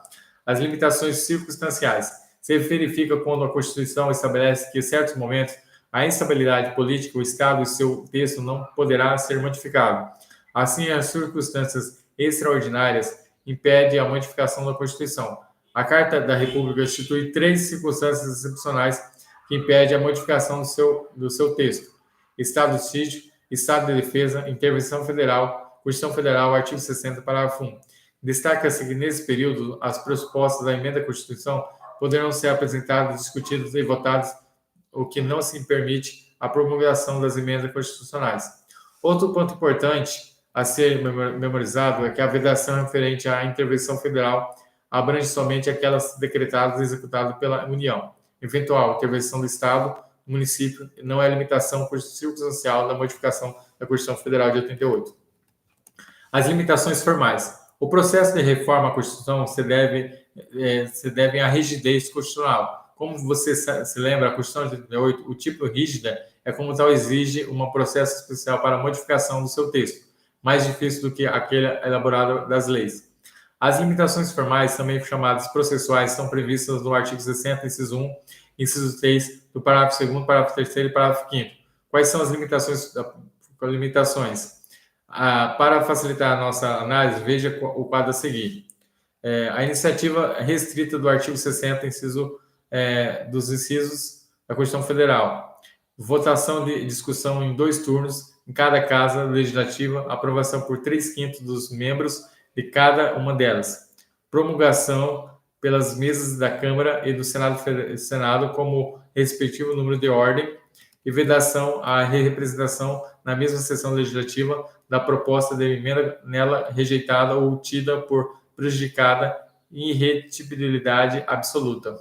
A: As limitações circunstanciais se verifica quando a Constituição estabelece que, em certos momentos, a instabilidade política, o Estado e seu texto não poderá ser modificado. Assim, as circunstâncias extraordinárias impedem a modificação da Constituição. A Carta da República institui 3 circunstâncias excepcionais que impedem a modificação do seu texto: estado de sítio, estado de defesa, intervenção federal, Constituição Federal, artigo 60, parágrafo 1. Destaca-se que, nesse período, as propostas da emenda à Constituição poderão ser apresentadas, discutidas e votadas, o que não se permite a promulgação das emendas constitucionais. Outro ponto importante a ser memorizado é que a vedação referente à intervenção federal abrange somente aquelas decretadas e executadas pela União. Eventual intervenção do Estado, município, não é limitação circunstancial da modificação da Constituição Federal de 88. As limitações formais. O processo de reforma à Constituição se deve à rigidez constitucional. Como você se lembra, a Constituição de 88, o tipo rígida é como tal exige um processo especial para a modificação do seu texto, mais difícil do que aquele elaborado das leis. As limitações formais, também chamadas processuais, são previstas no artigo 60, inciso 1, inciso 3, do parágrafo 2º, parágrafo 3º e parágrafo 5º. Quais são as limitações? Para facilitar a nossa análise, veja o quadro a seguir. A iniciativa restrita do artigo 60, dos incisos da Constituição Federal. Votação de discussão em 2 turnos em cada casa legislativa, aprovação por 3/5 dos membros de cada uma delas. Promulgação pelas mesas da Câmara e do Senado como respectivo número de ordem e vedação à representação na mesma sessão legislativa da proposta de emenda nela rejeitada ou tida por prejudicada em irretibilidade absoluta.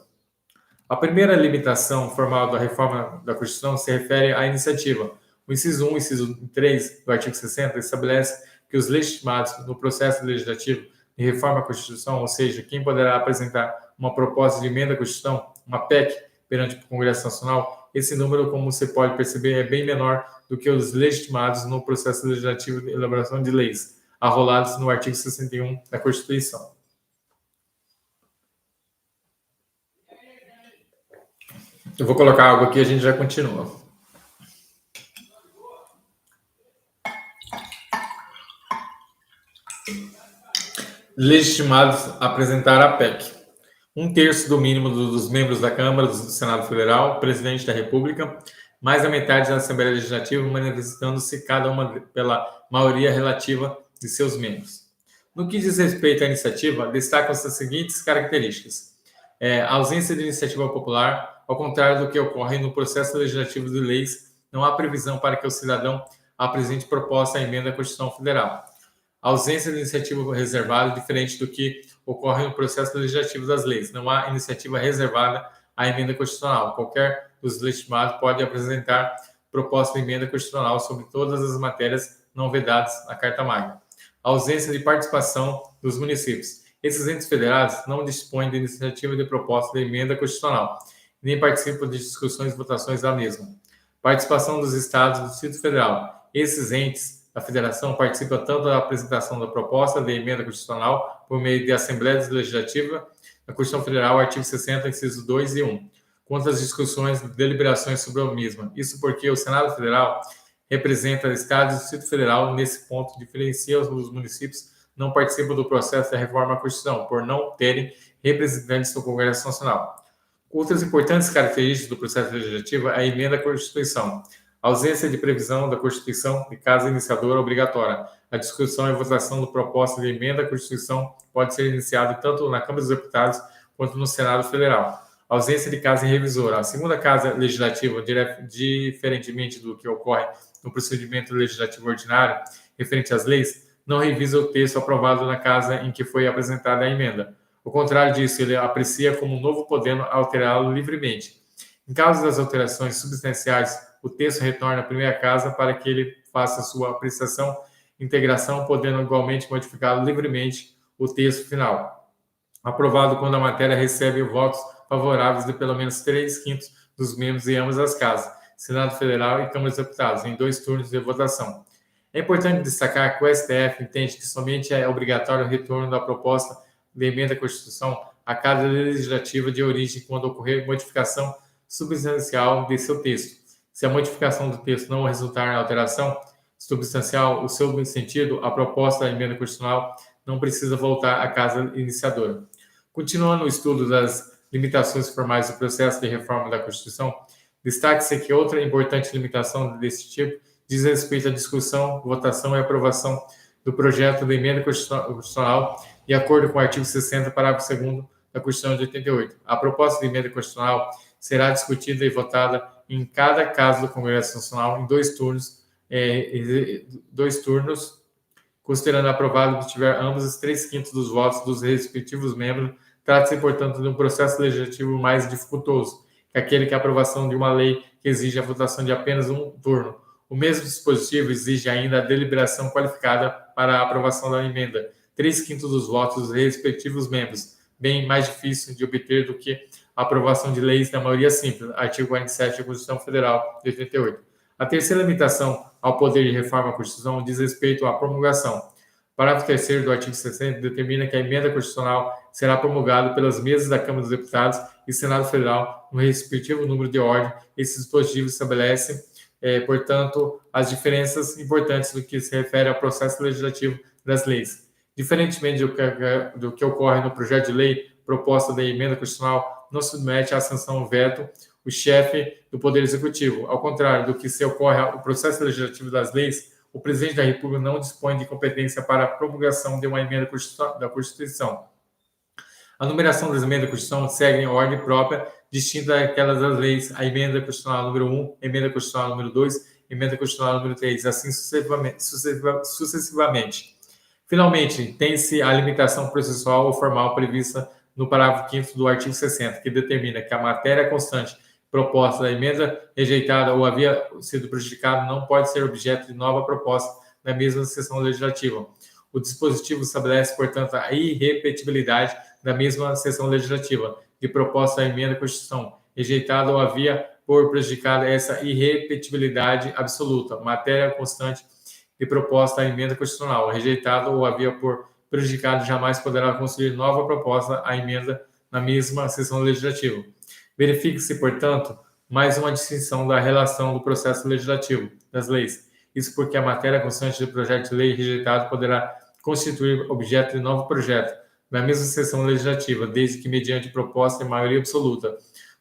A: A primeira limitação formal da reforma da Constituição se refere à iniciativa. O inciso 1 e inciso 3 do artigo 60 estabelece que os legitimados no processo legislativo de reforma à Constituição, ou seja, quem poderá apresentar uma proposta de emenda à Constituição, uma PEC, perante o Congresso Nacional, esse número, como você pode perceber, é bem menor do que os legitimados no processo legislativo de elaboração de leis, arrolados no artigo 61 da Constituição. Eu vou colocar algo aqui e a gente já continua. Legitimados a apresentar a PEC. 1/3 do mínimo dos membros da Câmara, do Senado Federal, presidente da República, mais da metade da Assembleia Legislativa, manifestando-se cada uma pela maioria relativa de seus membros. No que diz respeito à iniciativa, destacam-se as seguintes características. A ausência de iniciativa popular, ao contrário do que ocorre no processo legislativo de leis, não há previsão para que o cidadão apresente proposta à emenda à Constituição Federal. A ausência de iniciativa reservada, diferente do que ocorre no processo legislativo das leis. Não há iniciativa reservada à emenda constitucional. Qualquer dos legitimados pode apresentar proposta de emenda constitucional sobre todas as matérias não vedadas na Carta Magna. A ausência de participação dos municípios. Esses entes federados não dispõem de iniciativa de proposta de emenda constitucional, nem participam de discussões e votações da mesma. Participação dos estados do Distrito Federal. Esses entes da Federação participa tanto da apresentação da proposta de emenda constitucional por meio de Assembleia Legislativa da Constituição Federal, artigo 60, incisos 2 e 1, quanto às discussões e deliberações sobre a mesma. Isso porque o Senado Federal representa Estados e Distrito Federal. Nesse ponto, diferencia os municípios não participam do processo da reforma da Constituição, por não terem representantes no Congresso Nacional. Outras importantes características do processo legislativo é a emenda à Constituição. A ausência de previsão da Constituição de casa iniciadora obrigatória. A discussão e votação da proposta de emenda à Constituição pode ser iniciada tanto na Câmara dos Deputados quanto no Senado Federal. A ausência de casa revisora. A segunda casa legislativa, diferentemente do que ocorre no procedimento legislativo ordinário referente às leis, não revisa o texto aprovado na casa em que foi apresentada a emenda. Ao contrário disso, ele aprecia como novo, podendo alterá-lo livremente. Em caso das alterações substanciais, o texto retorna à primeira casa para que ele faça sua apreciação e integração, podendo igualmente modificá-lo livremente o texto final. Aprovado quando a matéria recebe votos favoráveis de pelo menos 3/5 dos membros de ambas as casas, Senado Federal e Câmara dos Deputados, em 2 turnos de votação. É importante destacar que o STF entende que somente é obrigatório o retorno da proposta de emenda à Constituição à Casa Legislativa de origem quando ocorrer modificação substancial de seu texto. Se a modificação do texto não resultar em alteração substancial, o seu sentido, a proposta da emenda constitucional não precisa voltar à Casa Iniciadora. Continuando o estudo das limitações formais do processo de reforma da Constituição, destaque-se que outra importante limitação desse tipo diz respeito à discussão, votação e aprovação do projeto de emenda constitucional de acordo com o artigo 60, parágrafo 2º da Constituição de 88. A proposta de emenda constitucional será discutida e votada em cada caso do Congresso Nacional em 2 turnos, considerando aprovado que tiver ambos os 3/5 dos votos dos respectivos membros. Trata-se, portanto, de um processo legislativo mais dificultoso que aquele que a aprovação de uma lei que exige a votação de apenas um turno. O mesmo dispositivo exige ainda a deliberação qualificada para a aprovação da emenda, 3/5 dos votos dos respectivos membros, bem mais difícil de obter do que a aprovação de leis na maioria simples, artigo 47 da Constituição Federal de 88. A terceira limitação ao poder de reforma à Constituição diz respeito à promulgação. O parágrafo 3º do artigo 60 determina que a emenda constitucional será promulgada pelas mesas da Câmara dos Deputados e Senado Federal no respectivo número de ordem. Esse dispositivo estabelece, portanto, as diferenças importantes do que se refere ao processo legislativo das leis. Diferentemente do que ocorre no projeto de lei, proposta da emenda constitucional não submete à sanção veto o chefe do Poder Executivo. Ao contrário do que se ocorre no processo legislativo das leis, o presidente da República não dispõe de competência para a promulgação de uma emenda da Constituição. A numeração das emendas da Constituição segue em ordem própria, distinta daquelas das leis, a emenda constitucional número 1, emenda constitucional número 2, emenda constitucional número 3, assim sucessivamente. Finalmente, tem-se a limitação processual ou formal prevista no parágrafo 5º do artigo 60, que determina que a matéria constante proposta da emenda rejeitada ou havia sido prejudicada não pode ser objeto de nova proposta na mesma sessão legislativa. O dispositivo estabelece, portanto, a irrepetibilidade da mesma sessão legislativa de proposta da emenda à Constituição, rejeitada ou havia por prejudicada essa irrepetibilidade absoluta, matéria constante de proposta da emenda constitucional, rejeitada ou havia por prejudicado jamais poderá construir nova proposta à emenda na mesma sessão legislativa. Verifique-se, portanto, mais uma distinção da relação do processo legislativo das leis. Isso porque a matéria constante do projeto de lei rejeitado poderá constituir objeto de novo projeto na mesma sessão legislativa, desde que mediante proposta em maioria absoluta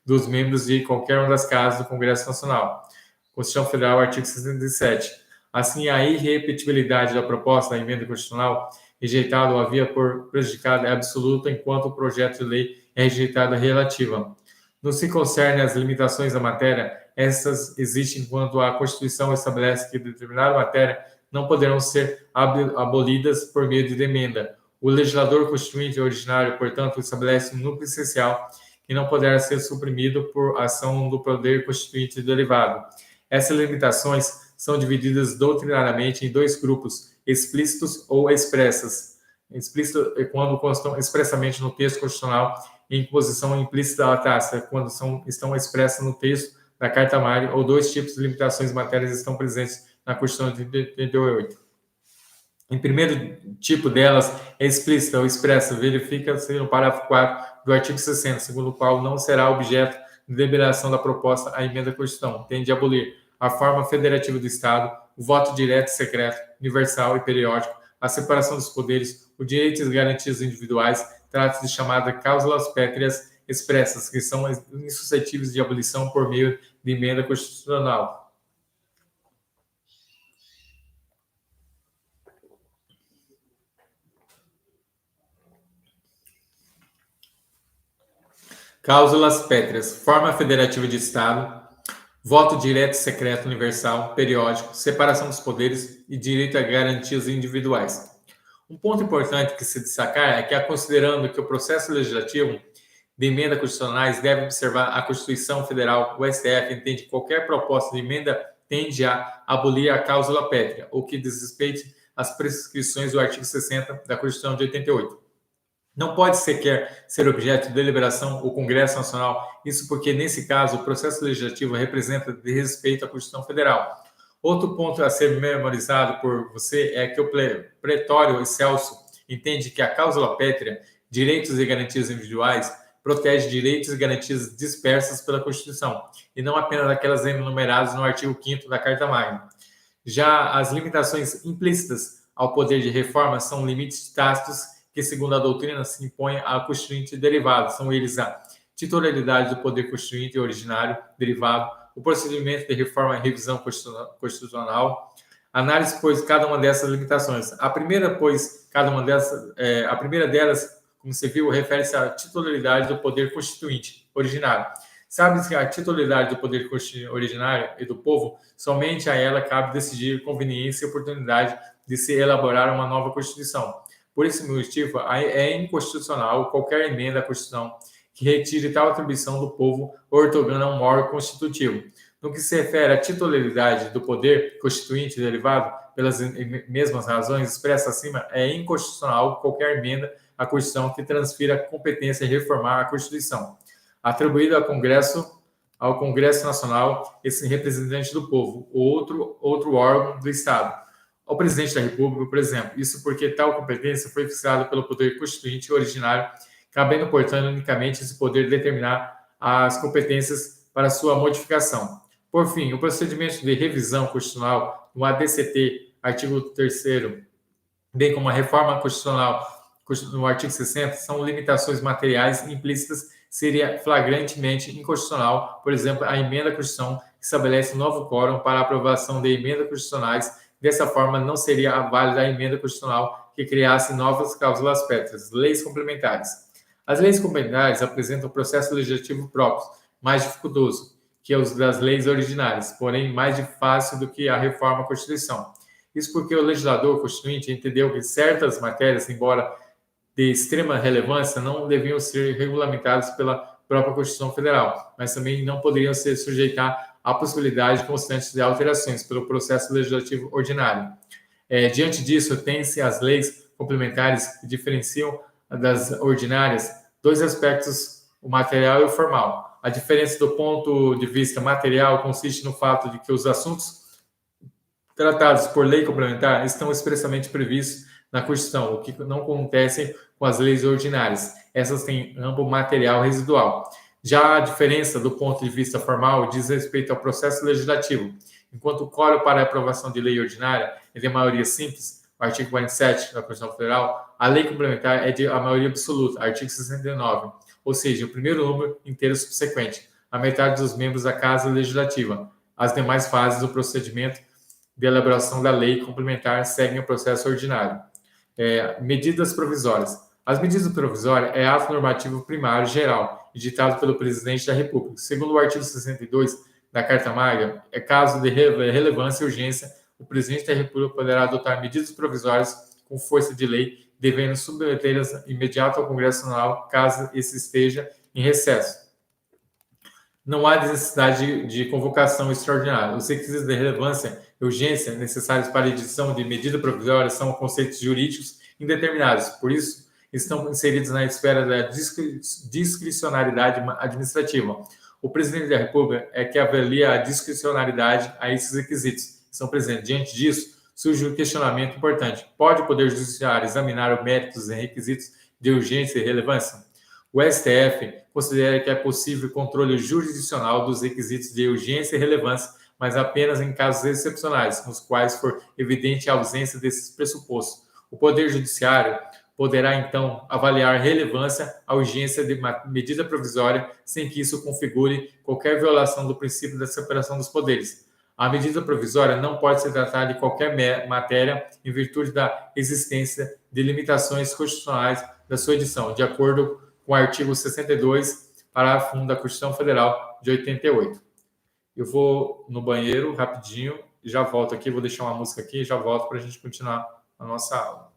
A: dos membros de qualquer uma das casas do Congresso Nacional. Constituição Federal, artigo 67. Assim, a irrepetibilidade da proposta da emenda constitucional rejeitada ou havia por prejudicada é absoluta, enquanto o projeto de lei é rejeitado relativa. No que concerne às limitações da matéria, essas existem enquanto a Constituição estabelece que determinada matéria não poderão ser abolidas por meio de emenda. O legislador constituinte originário, portanto, estabelece um núcleo essencial que não poderá ser suprimido por ação do poder constituinte derivado. Essas limitações são divididas doutrinariamente em 2 grupos, explícitos ou expressas. Explícito é quando constam expressamente no texto constitucional, em posição implícita da tácita, quando estão expressas no texto da Carta Magna, ou 2 tipos de limitações de matérias estão presentes na Constituição de 88. Em primeiro tipo delas, é explícita ou expressa, verifica-se no parágrafo 4 do artigo 60, segundo o qual não será objeto de deliberação da proposta à emenda à Constituição, tem de abolir a forma federativa do Estado, o voto direto e secreto, universal e periódico, a separação dos poderes, o direito e as garantias individuais, trata-se de chamadas cláusulas pétreas expressas, que são insuscetíveis de abolição por meio de emenda constitucional. Cláusulas pétreas, forma federativa de Estado, voto direto e secreto universal, periódico, separação dos poderes e direito a garantias individuais. Um ponto importante que se destacar é que, considerando que o processo legislativo de emenda constitucionais deve observar a Constituição Federal, o STF entende que qualquer proposta de emenda tende a abolir a cláusula pétrea, ou que desrespeite as prescrições do artigo 60 da Constituição de 88. Não pode sequer ser objeto de deliberação o Congresso Nacional, isso porque, nesse caso, o processo legislativo representa desrespeito à Constituição Federal. Outro ponto a ser memorizado por você é que o pretório excelso entende que a cláusula pétrea, direitos e garantias individuais, protege direitos e garantias dispersas pela Constituição, e não apenas aquelas enumeradas no artigo 5º da Carta Magna. Já as limitações implícitas ao poder de reforma são limites tácitos que, segundo a doutrina, se impõem à Constituinte derivado. São eles a titularidade do poder Constituinte originário derivado, o procedimento de reforma e revisão constitucional. Análise, pois, cada uma dessas limitações. A primeira delas, como se viu, refere-se à titularidade do poder constituinte originário. Sabe-se que a titularidade do poder constituinte originário e do povo, somente a ela cabe decidir conveniência e oportunidade de se elaborar uma nova Constituição. Por esse motivo, é inconstitucional qualquer emenda à Constituição que retire tal atribuição do povo ou ortogando a um órgão constitutivo. No que se refere à titularidade do poder constituinte derivado pelas mesmas razões expressas acima, é inconstitucional qualquer emenda à Constituição que transfira a competência de reformar a Constituição, atribuída ao Congresso Nacional, esse representante do povo, ou outro órgão do Estado, ao presidente da República, por exemplo. Isso porque tal competência foi fixada pelo poder constituinte originário, cabendo, portanto, unicamente esse poder determinar as competências para sua modificação. Por fim, o procedimento de revisão constitucional no ADCT, artigo 3º, bem como a reforma constitucional no artigo 60, são limitações materiais implícitas, seria flagrantemente inconstitucional, por exemplo, a emenda à Constituição que estabelece um novo quórum para a aprovação de emendas constitucionais. Dessa forma, não seria válida a emenda constitucional que criasse novas cláusulas pétreas. Leis complementares. As leis complementares apresentam um processo legislativo próprio, mais dificultoso que os das leis originárias, porém mais fácil do que a reforma à Constituição. Isso porque o legislador constituinte entendeu que certas matérias, embora de extrema relevância, não deviam ser regulamentadas pela própria Constituição Federal, mas também não poderiam se sujeitar à possibilidade constante de alterações pelo processo legislativo ordinário. Diante disso, tem-se as leis complementares que diferenciam das ordinárias dois aspectos, o material e o formal. A diferença do ponto de vista material consiste no fato de que os assuntos tratados por lei complementar estão expressamente previstos na Constituição, o que não acontece com as leis ordinárias. Essas têm amplo material residual. Já a diferença do ponto de vista formal diz respeito ao processo legislativo. Enquanto o quórum para a aprovação de lei ordinária é de maioria simples, o artigo 47 da Constituição Federal, a lei complementar é de a maioria absoluta, artigo 69, ou seja, o primeiro número inteiro subsequente, a metade dos membros da Casa Legislativa. As demais fases do procedimento de elaboração da lei complementar seguem o processo ordinário. Medidas provisórias. As medidas provisórias é ato normativo primário geral, editado pelo presidente da República. Segundo o artigo 62 da Carta Magna, caso de relevância e urgência, o presidente da República poderá adotar medidas provisórias com força de lei, devendo submetê-las imediato ao Congresso Nacional, caso esse esteja em recesso. Não há necessidade de convocação extraordinária. Os requisitos de relevância e urgência necessários para a edição de medida provisória são conceitos jurídicos indeterminados. Por isso, estão inseridos na esfera da discricionariedade administrativa. O presidente da República é que avalia a discricionariedade a esses requisitos. São presentes. Diante disso, surge um questionamento importante. Pode o Poder Judiciário examinar os méritos e requisitos de urgência e relevância? O STF considera que é possível controle jurisdicional dos requisitos de urgência e relevância, mas apenas em casos excepcionais, nos quais for evidente a ausência desses pressupostos. O Poder Judiciário poderá, então, avaliar relevância à urgência de medida provisória sem que isso configure qualquer violação do princípio da separação dos poderes. A medida provisória não pode ser tratada de qualquer matéria em virtude da existência de limitações constitucionais da sua edição, de acordo com o artigo 62, parágrafo 1 da Constituição Federal de 88. Eu vou no banheiro rapidinho, já volto aqui, vou deixar uma música aqui e já volto para a gente continuar a nossa aula.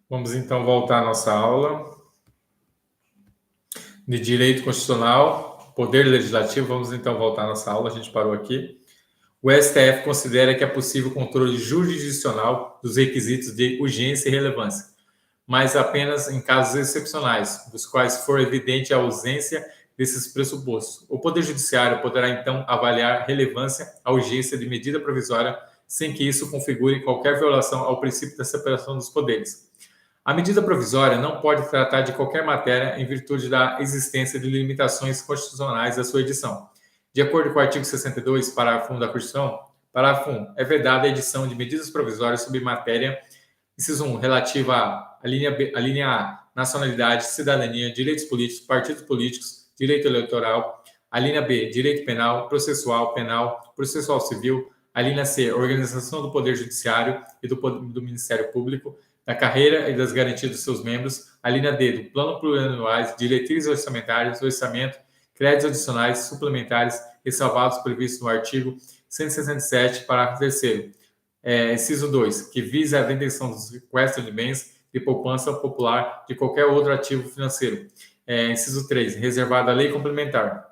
A: Vamos então voltar à nossa aula de Direito Constitucional, Poder Legislativo. Vamos então voltar à nossa aula, a gente parou aqui. O STF considera que é possível controle jurisdicional dos requisitos de urgência e relevância, mas apenas em casos excepcionais, dos quais for evidente a ausência desses pressupostos. O Poder Judiciário poderá, então, avaliar relevância à urgência de medida provisória sem que isso configure qualquer violação ao princípio da separação dos poderes. A medida provisória não pode tratar de qualquer matéria em virtude da existência de limitações constitucionais à sua edição. De acordo com o artigo 62, parágrafo 1 da Constituição, parágrafo 1, é vedada a edição de medidas provisórias sobre matéria, inciso 1, relativa à linha A, nacionalidade, cidadania, direitos políticos, partidos políticos, direito eleitoral, a linha B, direito penal, processual civil, a linha C, organização do Poder Judiciário e do Ministério Público, da carreira e das garantias dos seus membros, a linha D, do plano plurianuais, diretrizes orçamentárias, orçamento, créditos adicionais, suplementares, ressalvados previstos no artigo 167, parágrafo 3º. Inciso 2, que visa a detenção dos sequestros de bens de poupança popular de qualquer outro ativo financeiro. Inciso 3, reservado à lei complementar.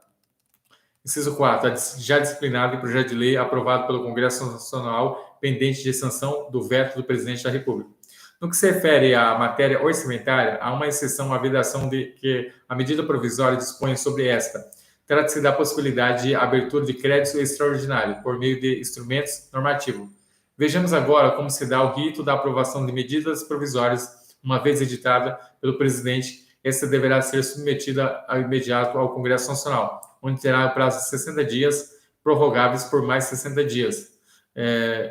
A: Inciso 4, já disciplinado em projeto de lei aprovado pelo Congresso Nacional, pendente de sanção do veto do Presidente da República. No que se refere à matéria orçamentária, há uma exceção à vedação de que a medida provisória dispõe sobre esta. Trata-se da possibilidade de abertura de crédito extraordinário por meio de instrumentos normativos. Vejamos agora como se dá o rito da aprovação de medidas provisórias. Uma vez editada pelo presidente, esta deverá ser submetida ao imediato ao Congresso Nacional, onde terá prazo de 60 dias, prorrogáveis por mais 60 dias.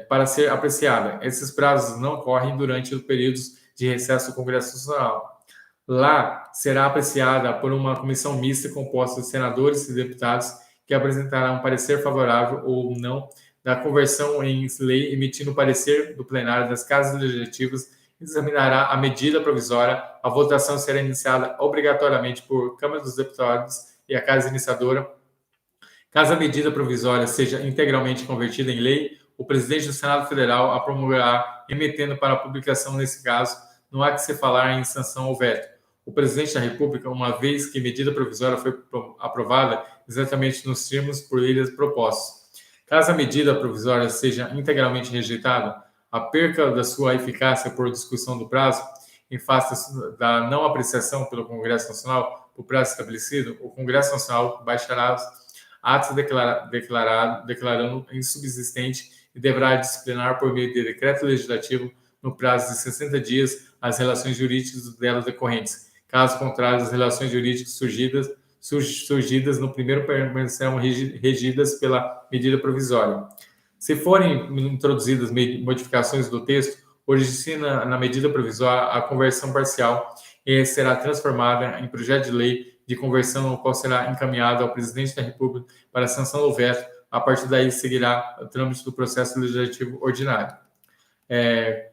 A: Para ser apreciada. Esses prazos não correm durante os períodos de recesso do Congresso Nacional. Lá será apreciada por uma comissão mista composta de senadores e deputados que apresentará um parecer favorável ou não da conversão em lei, emitindo parecer do plenário das casas legislativas, examinará a medida provisória. A votação será iniciada obrigatoriamente por Câmara dos Deputados e a Casa Iniciadora. Caso a medida provisória seja integralmente convertida em lei, o presidente do Senado Federal a promulgará, emetendo para publicação. Nesse caso, não há que se falar em sanção ou veto. O presidente da República, uma vez que medida provisória foi aprovada exatamente nos termos por ele propostos. Caso a medida provisória seja integralmente rejeitada, a perca da sua eficácia por discussão do prazo, em face da não apreciação pelo Congresso Nacional por prazo estabelecido, o Congresso Nacional baixará atos declarando insubsistente e deverá disciplinar por meio de decreto legislativo no prazo de 60 dias as relações jurídicas delas decorrentes. Caso contrário, as relações jurídicas surgidas no primeiro permanecerão regidas pela medida provisória. Se forem introduzidas modificações do texto, origina na medida provisória a conversão parcial e será transformada em projeto de lei de conversão, o qual será encaminhado ao presidente da República para sanção ou veto. A partir daí seguirá o trâmite do processo legislativo ordinário.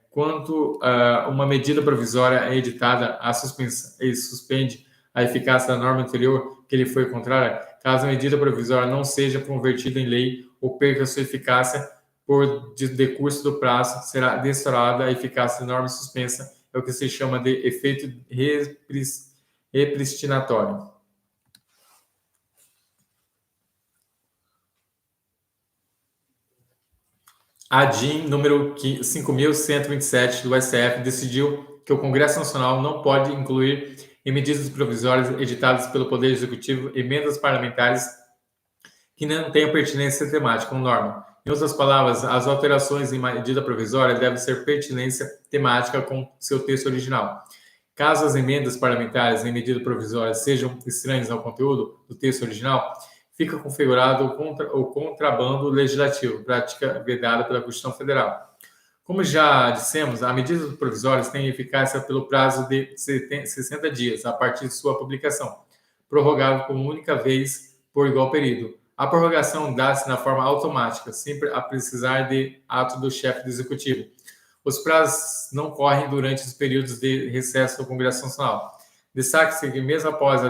A: Quanto a uma medida provisória é editada, suspende a eficácia da norma anterior que lhe foi contrária, caso a medida provisória não seja convertida em lei ou perca sua eficácia por decurso do prazo, será destourada a eficácia da norma suspensa, é o que se chama de efeito repristinatório. A DIN número 5.127 do STF decidiu que o Congresso Nacional não pode incluir em medidas provisórias editadas pelo Poder Executivo emendas parlamentares que não tenham pertinência temática ou norma. Em outras palavras, as alterações em medida provisória devem ser pertinência temática com seu texto original. Caso as emendas parlamentares em medida provisória sejam estranhas ao conteúdo do texto original, fica configurado o contrabando legislativo, prática vedada pela Constituição Federal. Como já dissemos, a medidas provisórias têm eficácia pelo prazo de 60 dias a partir de sua publicação, prorrogável por única vez por igual período. A prorrogação dá-se na forma automática, sempre a precisar de ato do chefe do Executivo. Os prazos não correm durante os períodos de recesso do Congresso Nacional. Destaque-se que, mesmo após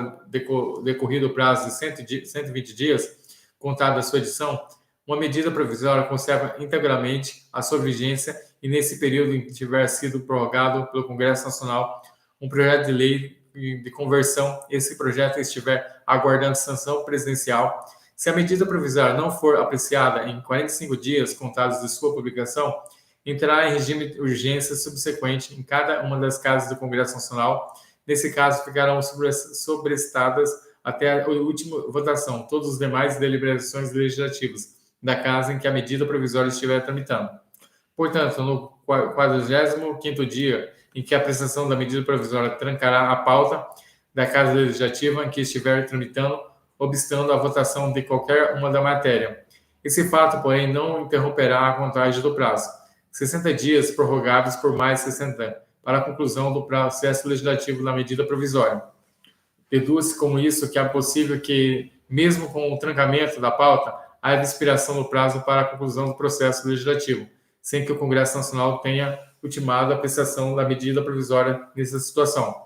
A: decorrido o prazo de 120 dias, contado da sua edição, uma medida provisória conserva integralmente a sua vigência e, nesse período em que tiver sido prorrogado pelo Congresso Nacional um projeto de lei de conversão, esse projeto estiver aguardando sanção presidencial, se a medida provisória não for apreciada em 45 dias contados de sua publicação, entrará em regime de urgência subsequente em cada uma das casas do Congresso Nacional. Nesse caso, ficarão sobrestadas até a última votação todas as demais deliberações legislativas da casa em que a medida provisória estiver tramitando. Portanto, no 45º dia em que a apreciação da medida provisória trancará a pauta da Casa Legislativa em que estiver tramitando, obstando a votação de qualquer uma da matéria. Esse fato, porém, não interromperá a contagem do prazo. 60 dias prorrogáveis por mais 60 para a conclusão do processo legislativo da medida provisória. Deduz-se com isso que é possível que, mesmo com o trancamento da pauta, haja expiração do prazo para a conclusão do processo legislativo, sem que o Congresso Nacional tenha ultimado a apreciação da medida provisória nessa situação.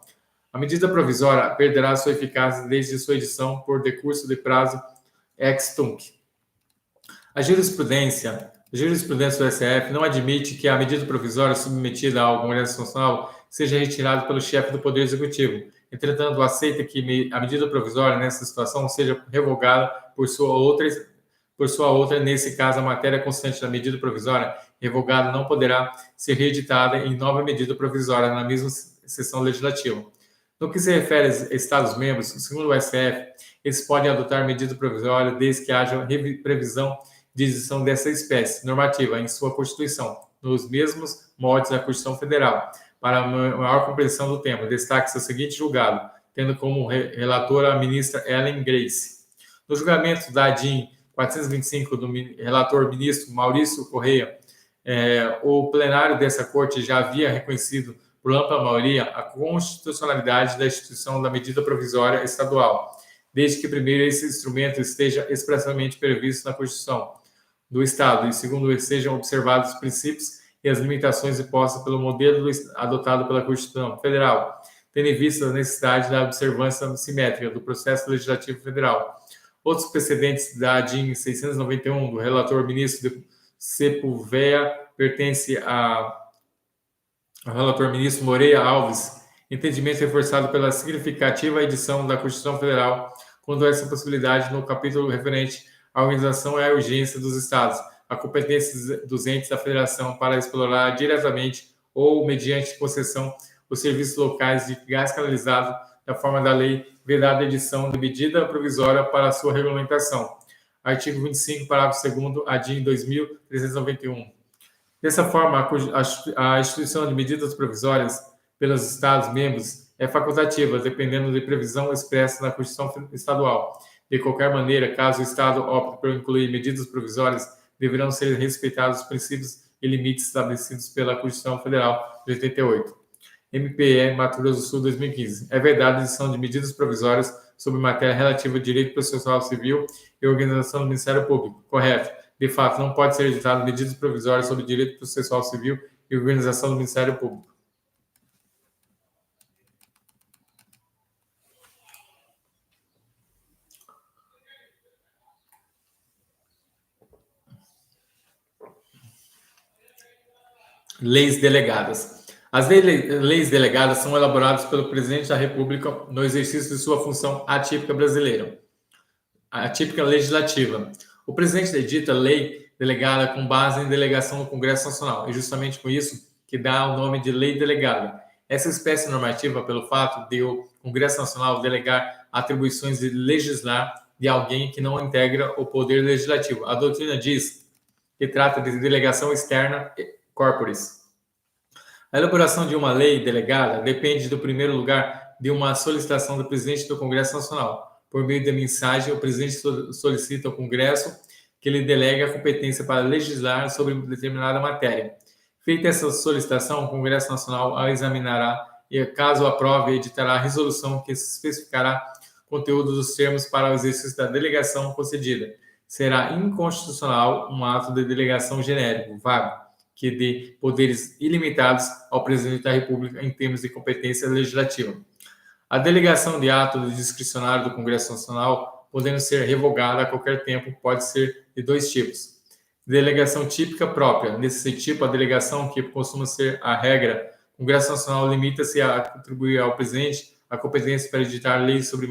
A: A medida provisória perderá sua eficácia desde sua edição por decurso de prazo ex tunc. A jurisprudência do STF não admite que a medida provisória submetida ao Congresso Nacional seja retirada pelo chefe do Poder Executivo. Entretanto, aceita que a medida provisória nessa situação seja revogada por sua outra, nesse caso, a matéria constante da medida provisória revogada não poderá ser reeditada em nova medida provisória na mesma sessão legislativa. No que se refere a Estados-membros, segundo o STF, eles podem adotar medida provisória desde que haja previsão de edição dessa espécie normativa em sua Constituição, nos mesmos moldes da Constituição Federal. Para maior compreensão do tema, destaque-se o seguinte julgado, tendo como relatora a ministra Ellen Grace. No julgamento da ADIM 425 do relator ministro Maurício Correia, o plenário dessa corte já havia reconhecido por ampla maioria a constitucionalidade da instituição da medida provisória estadual, desde que primeiro esse instrumento esteja expressamente previsto na Constituição do Estado e segundo sejam observados os princípios e as limitações impostas pelo modelo adotado pela Constituição Federal, tendo em vista a necessidade da observância simétrica do processo legislativo federal. Outros precedentes da ADIM 691, do relator ministro Sepúlveda, pertence ao relator ministro Moreira Alves, entendimento reforçado pela significativa edição da Constituição Federal, quando essa possibilidade no capítulo referente à organização e à urgência dos Estados, a competência dos entes da Federação para explorar diretamente ou mediante concessão os serviços locais de gás canalizado da forma da lei, vedada a edição de medida provisória para sua regulamentação. Artigo 25, parágrafo 2º, ADIM 2391. Dessa forma, a instituição de medidas provisórias pelos Estados-membros é facultativa, dependendo de previsão expressa na Constituição Estadual. De qualquer maneira, caso o Estado opte por incluir medidas provisórias, deverão ser respeitados os princípios e limites estabelecidos pela Constituição Federal de 88. MPE, Mato Grosso do Sul, 2015. É vedada a edição de medidas provisórias sobre matéria relativa ao direito processual civil e organização do Ministério Público. Correto. De fato, não pode ser editado medidas provisórias sobre direito processual civil e organização do Ministério Público. Leis delegadas. As leis delegadas são elaboradas pelo Presidente da República no exercício de sua função atípica brasileira, atípica legislativa. O Presidente edita lei delegada com base em delegação do Congresso Nacional, e justamente com isso que dá o nome de lei delegada. Essa espécie normativa, pelo fato de o Congresso Nacional delegar atribuições de legislar de alguém que não integra o Poder Legislativo. A doutrina diz que trata de delegação externa corporis. A elaboração de uma lei delegada depende, do primeiro lugar, de uma solicitação do presidente do Congresso Nacional. Por meio da mensagem, o presidente solicita ao Congresso que lhe delegue a competência para legislar sobre determinada matéria. Feita essa solicitação, o Congresso Nacional a examinará e, caso aprove, editará a resolução que especificará o conteúdo dos termos para o exercício da delegação concedida. Será inconstitucional um ato de delegação genérico, vago, que dê poderes ilimitados ao presidente da República em termos de competência legislativa. A delegação de ato discricionário do Congresso Nacional, podendo ser revogada a qualquer tempo, pode ser de dois tipos. Delegação típica própria. Nesse tipo, a delegação, que costuma ser a regra, o Congresso Nacional limita-se a atribuir ao presidente a competência para editar leis sobre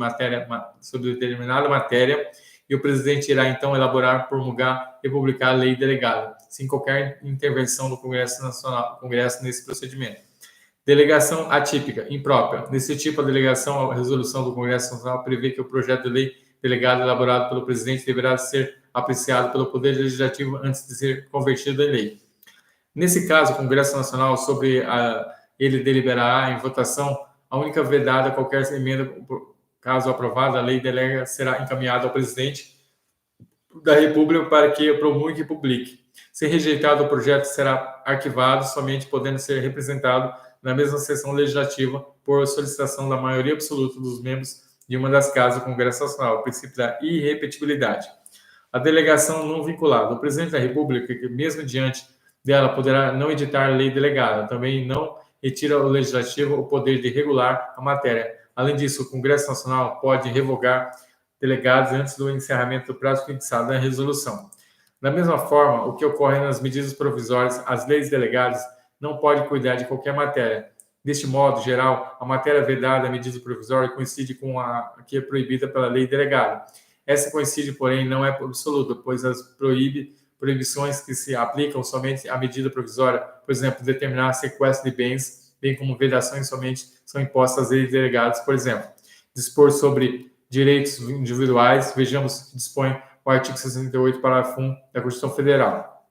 A: determinada matéria, e o presidente irá então elaborar, promulgar e publicar a lei delegada, sem qualquer intervenção do Congresso nesse procedimento. Delegação atípica, imprópria. Nesse tipo, a delegação, a resolução do Congresso Nacional prevê que o projeto de lei delegado elaborado pelo presidente deverá ser apreciado pelo Poder Legislativo antes de ser convertido em lei. Nesse caso, o Congresso Nacional, ele deliberará em votação, a única vedada qualquer emenda, caso aprovada, a lei delega será encaminhada ao presidente da República para que promulgue e publique. Se rejeitado, o projeto será arquivado, somente podendo ser representado na mesma sessão legislativa por solicitação da maioria absoluta dos membros de uma das casas do Congresso Nacional, o princípio da irrepetibilidade. A delegação não vinculada. O presidente da República, que mesmo diante dela poderá não editar lei delegada, também não retira ao legislativo o poder de regular a matéria. Além disso, o Congresso Nacional pode revogar delegados antes do encerramento do prazo fixado na resolução. Da mesma forma, o que ocorre nas medidas provisórias, as leis delegadas não podem cuidar de qualquer matéria. Deste modo geral, a matéria vedada à medida provisória coincide com a que é proibida pela lei delegada. Essa coincide, porém, não é absoluta, pois as proibições que se aplicam somente à medida provisória, por exemplo, determinar sequestro de bens, bem como vedações somente são impostas às leis delegadas, por exemplo. Dispor sobre direitos individuais, vejamos que dispõe o artigo 68, parágrafo 1 da Constituição Federal.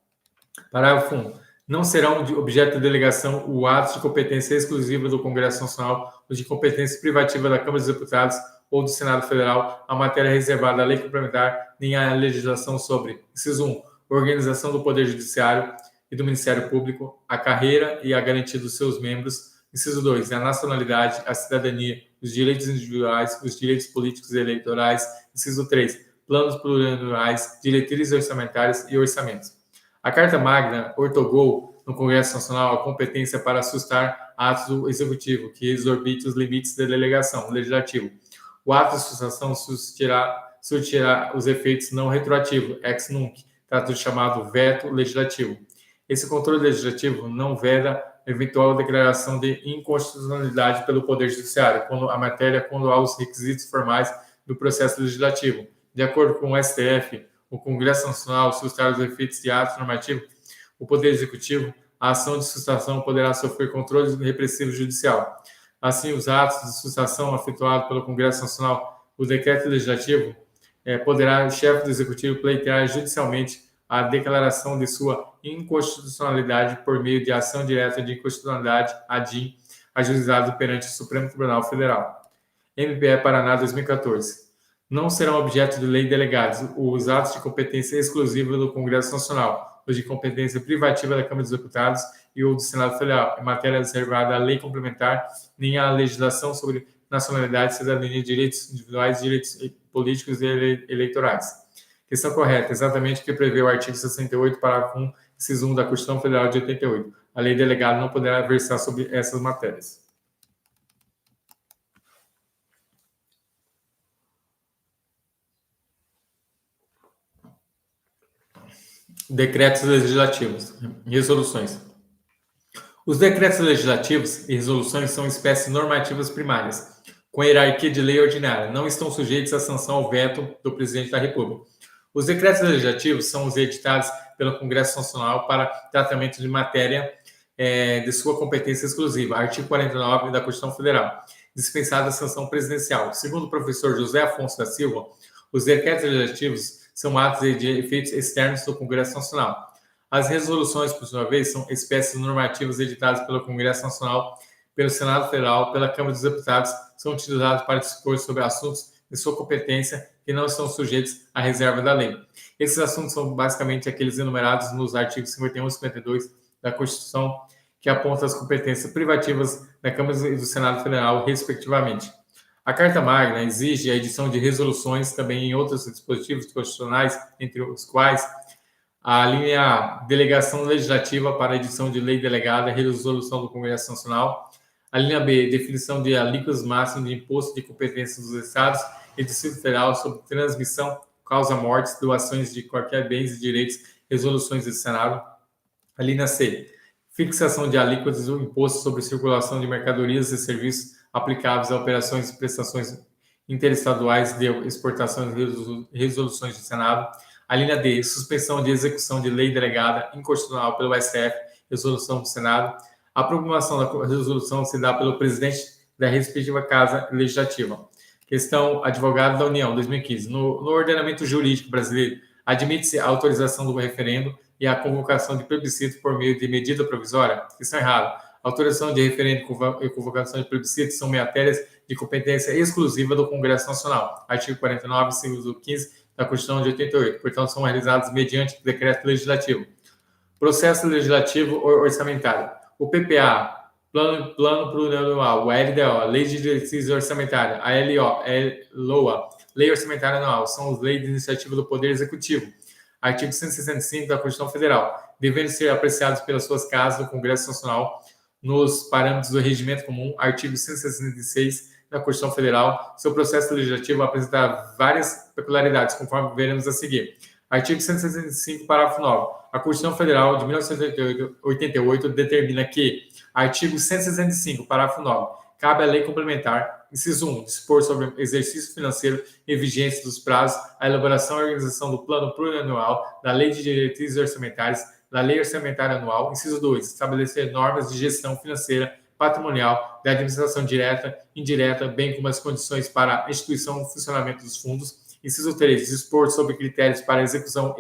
A: Parágrafo 1. Não serão de objeto de delegação o ato de competência exclusiva do Congresso Nacional ou de competência privativa da Câmara dos Deputados ou do Senado Federal a matéria reservada à lei complementar, nem à legislação sobre, inciso 1, organização do Poder Judiciário e do Ministério Público, a carreira e a garantia dos seus membros, inciso 2, a nacionalidade, a cidadania, os direitos individuais, os direitos políticos e eleitorais, inciso 3, planos plurianuais, diretrizes orçamentárias e orçamentos. A Carta Magna ortogou no Congresso Nacional a competência para sustar atos do Executivo, que exorbite os limites da delegação legislativa. O ato de sustação surtirá os efeitos não retroativos, ex nunc, trato chamado veto legislativo. Esse controle legislativo não veda eventual declaração de inconstitucionalidade pelo Poder Judiciário, quando há os requisitos formais do processo legislativo. De acordo com o STF, o Congresso Nacional sustar os efeitos de atos normativos, o Poder Executivo, a ação de sustação poderá sofrer controle repressivo judicial. Assim, os atos de sustação efetuados pelo Congresso Nacional, o decreto legislativo, poderá o chefe do Executivo pleitear judicialmente a declaração de sua inconstitucionalidade por meio de ação direta de inconstitucionalidade, ADIM, ajuizado perante o Supremo Tribunal Federal. MPE Paraná 2014. Não serão objeto de lei delegados os atos de competência exclusiva do Congresso Nacional, os de competência privativa da Câmara dos Deputados e ou do Senado Federal, em matéria reservada à lei complementar, nem à legislação sobre nacionalidade, cidadania, direitos individuais, direitos políticos e eleitorais. Questão correta, exatamente o que prevê o artigo 68, parágrafo 1, inciso 1 da Constituição Federal de 88. A lei delegada não poderá versar sobre essas matérias. Decretos legislativos, resoluções. Os decretos legislativos e resoluções são espécies normativas primárias, com hierarquia de lei ordinária, não estão sujeitos à sanção ao veto do presidente da República. Os decretos legislativos são os editados pelo Congresso Nacional para tratamento de matéria de sua competência exclusiva, artigo 49 da Constituição Federal, dispensada a sanção presidencial. Segundo o professor José Afonso da Silva, os decretos legislativos são atos de efeitos externos do Congresso Nacional. As resoluções, por sua vez, são espécies normativas editadas pelo Congresso Nacional, pelo Senado Federal, pela Câmara dos Deputados, são utilizadas para dispor sobre assuntos de sua competência que não estão sujeitos à reserva da lei. Esses assuntos são basicamente aqueles enumerados nos artigos 51 e 52 da Constituição, que apontam as competências privativas da Câmara e do Senado Federal, respectivamente. A Carta Magna exige a edição de resoluções também em outros dispositivos constitucionais, entre os quais a linha A, delegação legislativa para a edição de lei delegada, resolução do Congresso Nacional. A linha B, definição de alíquotas máximas de imposto de competência dos Estados e Distrito Federal sobre transmissão, causa-mortes, doações de qualquer bens e direitos, resoluções do Senado. A linha C, fixação de alíquotas do imposto sobre circulação de mercadorias e serviços aplicáveis a operações e prestações interestaduais de exportações e resoluções do Senado. A linha D, suspensão de execução de lei delegada inconstitucional pelo STF, resolução do Senado. A promulgação da resolução se dá pelo presidente da respectiva Casa Legislativa. Questão advogado da União, 2015. No ordenamento jurídico brasileiro, admite-se a autorização do referendo e a convocação de plebiscito por meio de medida provisória? Questão errada. Autorização de referendo e convocação de plebiscito são matérias de competência exclusiva do Congresso Nacional. Artigo 49, inciso 15 da Constituição de 88. Portanto, são realizados mediante decreto legislativo. Processo legislativo orçamentário. O PPA, Plano Plurianual, o LDO, Lei de Diretrizes Orçamentárias, a LOA, Lei Orçamentária Anual, são as leis de iniciativa do Poder Executivo. Artigo 165 da Constituição Federal, devendo ser apreciados pelas suas casas do Congresso Nacional nos parâmetros do regimento comum. Artigo 166 da Constituição Federal, seu processo legislativo apresentará várias peculiaridades, conforme veremos a seguir. Artigo 165, parágrafo 9. A Constituição Federal de 1988 determina que, artigo 165, parágrafo 9, cabe à lei complementar, inciso 1, dispor sobre o exercício financeiro e vigência dos prazos, a elaboração e organização do plano plurianual, da lei de diretrizes orçamentárias, da lei orçamentária anual, inciso 2, estabelecer normas de gestão financeira patrimonial, da administração direta, indireta, bem como as condições para a instituição e funcionamento dos fundos. Inciso 3, dispor sobre critérios para a execução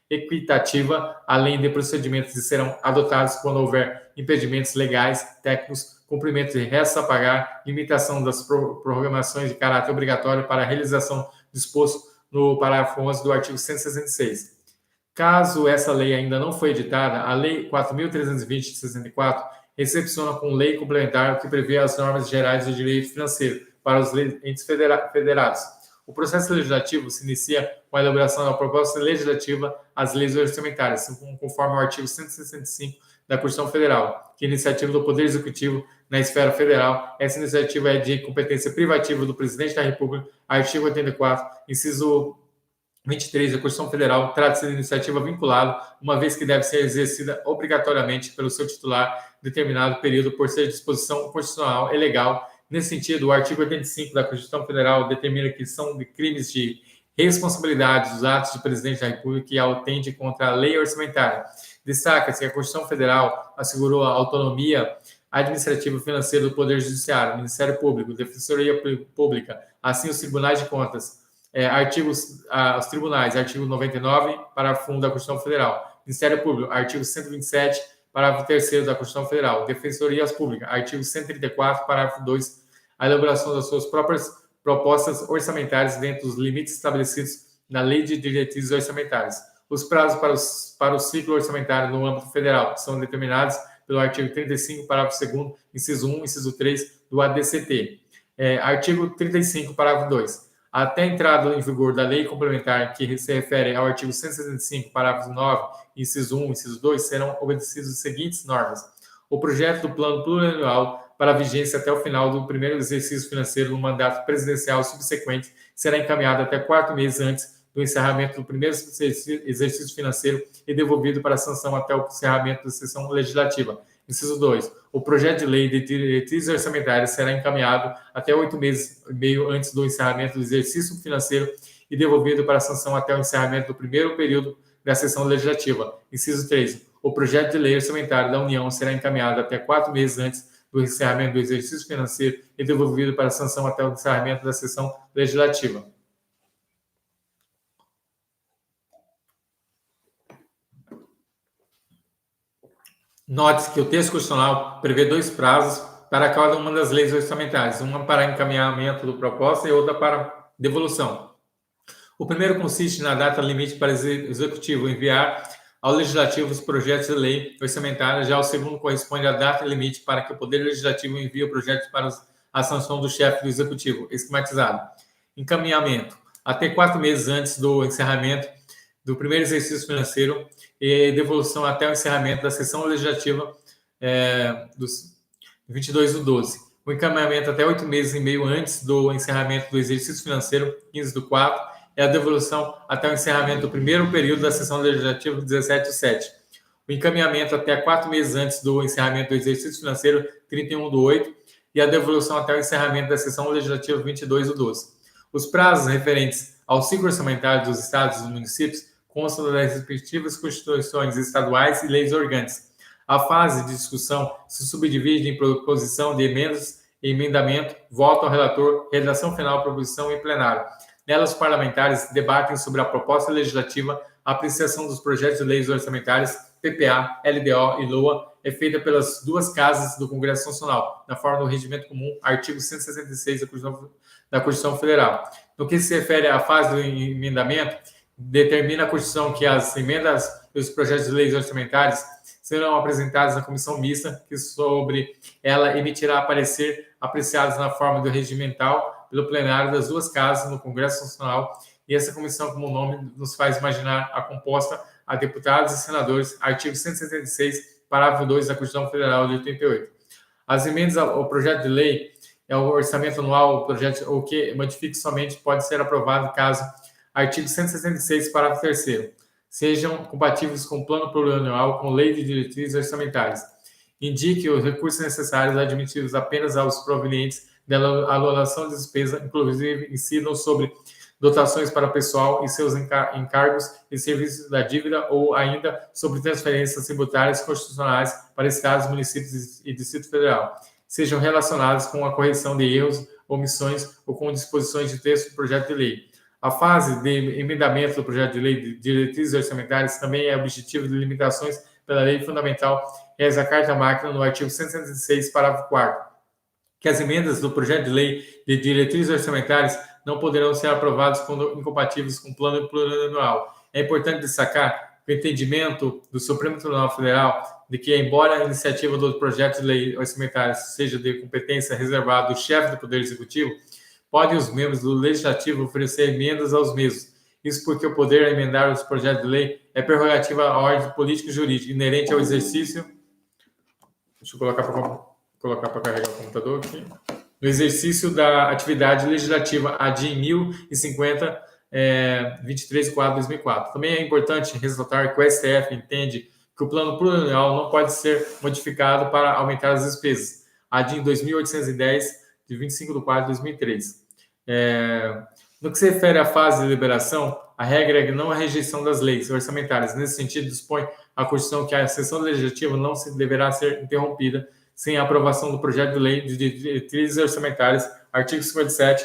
A: equitativa, além de procedimentos que serão adotados quando houver impedimentos legais, técnicos, cumprimento de restos a pagar, limitação das programações de caráter obrigatório para a realização disposto no parágrafo 11 do artigo 166. Caso essa lei ainda não foi editada, a Lei 4.320 de 64 recepciona com lei complementar o que prevê as normas gerais do direito financeiro para os entes federados. O processo legislativo se inicia com a elaboração da proposta legislativa às leis orçamentárias, conforme o artigo 165 da Constituição Federal, que é iniciativa do Poder Executivo na esfera federal. Essa iniciativa é de competência privativa do Presidente da República. Artigo 84, inciso 23 da Constituição Federal, trata-se de iniciativa vinculada, uma vez que deve ser exercida obrigatoriamente pelo seu titular determinado período por ser disposição constitucional e legal. Nesse sentido, o artigo 85 da Constituição Federal determina que são de crimes de responsabilidade dos atos de presidente da República que atende contra a lei orçamentária. Destaca-se que a Constituição Federal assegurou a autonomia administrativa e financeira do Poder Judiciário, Ministério Público, Defensoria Pública, assim os tribunais de contas. Os tribunais, artigo 99, parágrafo 1 da Constituição Federal. Ministério Público, artigo 127, parágrafo 3º da Constituição Federal. Defensorias Públicas, artigo 134, parágrafo 2, a elaboração das suas próprias propostas orçamentárias dentro dos limites estabelecidos na Lei de Diretrizes Orçamentárias. Os prazos para o ciclo orçamentário no âmbito federal são determinados pelo artigo 35, parágrafo 2º, inciso 1, inciso 3 do ADCT. Artigo 35, parágrafo 2. Até a entrada em vigor da lei complementar que se refere ao artigo 165, parágrafo 9, inciso 1, inciso 2, serão obedecidas as seguintes normas. O projeto do plano plurianual para vigência até o final do primeiro exercício financeiro no mandato presidencial subsequente será encaminhado até 4 meses antes do encerramento do primeiro exercício financeiro e devolvido para sanção até o encerramento da sessão legislativa. Inciso 2. O projeto de lei de diretrizes orçamentárias será encaminhado até 8 meses e meio antes do encerramento do exercício financeiro e devolvido para sanção até o encerramento do primeiro período da sessão legislativa. Inciso 3. O projeto de lei orçamentária da União será encaminhado até 4 meses antes do encerramento do exercício financeiro e devolvido para sanção até o encerramento da sessão legislativa. Note-se que o texto constitucional prevê 2 prazos para cada uma das leis orçamentárias, uma para encaminhamento do proposta e outra para devolução. O primeiro consiste na data limite para o Executivo enviar ao Legislativo os projetos de lei orçamentária, já o segundo corresponde à data limite para que o Poder Legislativo envie o projeto para a sanção do chefe do Executivo, esquematizado. Encaminhamento. Até 4 meses antes do encerramento do primeiro exercício financeiro e devolução até o encerramento da sessão legislativa dos 22/12. O encaminhamento até 8 meses e meio antes do encerramento do exercício financeiro, 15/4, e a devolução até o encerramento do primeiro período da sessão legislativa, 17/7. O encaminhamento até 4 meses antes do encerramento do exercício financeiro, 31/8, e a devolução até o encerramento da sessão legislativa, 22/12. Os prazos referentes ao ciclo orçamentário dos estados e dos municípios constam das respectivas constituições estaduais e leis orgânicas. A fase de discussão se subdivide em proposição de emendas e emendamento, voto ao relator, redação final, proposição e plenário. Nelas, os parlamentares debatem sobre a proposta legislativa, a apreciação dos projetos de leis orçamentárias, PPA, LDO e LOA, é feita pelas 2 casas do Congresso Nacional, na forma do Regimento Comum, artigo 166 da Constituição Federal. No que se refere à fase do emendamento, determina a Constituição que as emendas e os projetos de leis orçamentárias serão apresentados na comissão mista, que sobre ela emitirá parecer apreciados na forma do regimental pelo plenário das 2 casas no Congresso Nacional, e essa comissão, como o nome nos faz imaginar, a composta a deputados e senadores, artigo 176, parágrafo 2 da Constituição Federal de 88. As emendas ao projeto de lei é o orçamento anual, o projeto, ou que modifique somente, pode ser aprovado caso artigo 166, parágrafo 3º, sejam compatíveis com o plano plurianual, com lei de diretrizes orçamentárias. Indique os recursos necessários admitidos apenas aos provenientes da alocação de despesa, inclusive incidam sobre dotações para pessoal e seus encargos e serviços da dívida ou ainda sobre transferências tributárias constitucionais para estados, municípios e Distrito Federal, sejam relacionados com a correção de erros, omissões ou com disposições de texto do projeto de lei. A fase de emendamento do projeto de lei de diretrizes orçamentárias também é objetivo de limitações pela lei fundamental, reza a carta magna no artigo 166, parágrafo 4º, que as emendas do projeto de lei de diretrizes orçamentárias não poderão ser aprovadas quando incompatíveis com o plano plurianual. É importante destacar o entendimento do Supremo Tribunal Federal de que, embora a iniciativa do projeto de lei orçamentária seja de competência reservada do chefe do Poder Executivo, podem os membros do Legislativo oferecer emendas aos mesmos. Isso porque o poder a emendar os projetos de lei é prerrogativa à ordem política e jurídica, inerente ao exercício... Deixa eu colocar para carregar o computador aqui. No exercício da atividade legislativa ADI 1050, 23/4/2004. Também é importante ressaltar que o STF entende que o plano plurianual não pode ser modificado para aumentar as despesas. ADI 2810, de 25/4/2003. No que se refere à fase de deliberação, a regra é não a rejeição das leis orçamentárias. Nesse sentido, dispõe a Constituição que a sessão legislativa não deverá ser interrompida sem a aprovação do projeto de lei de diretrizes orçamentárias, artigo 57,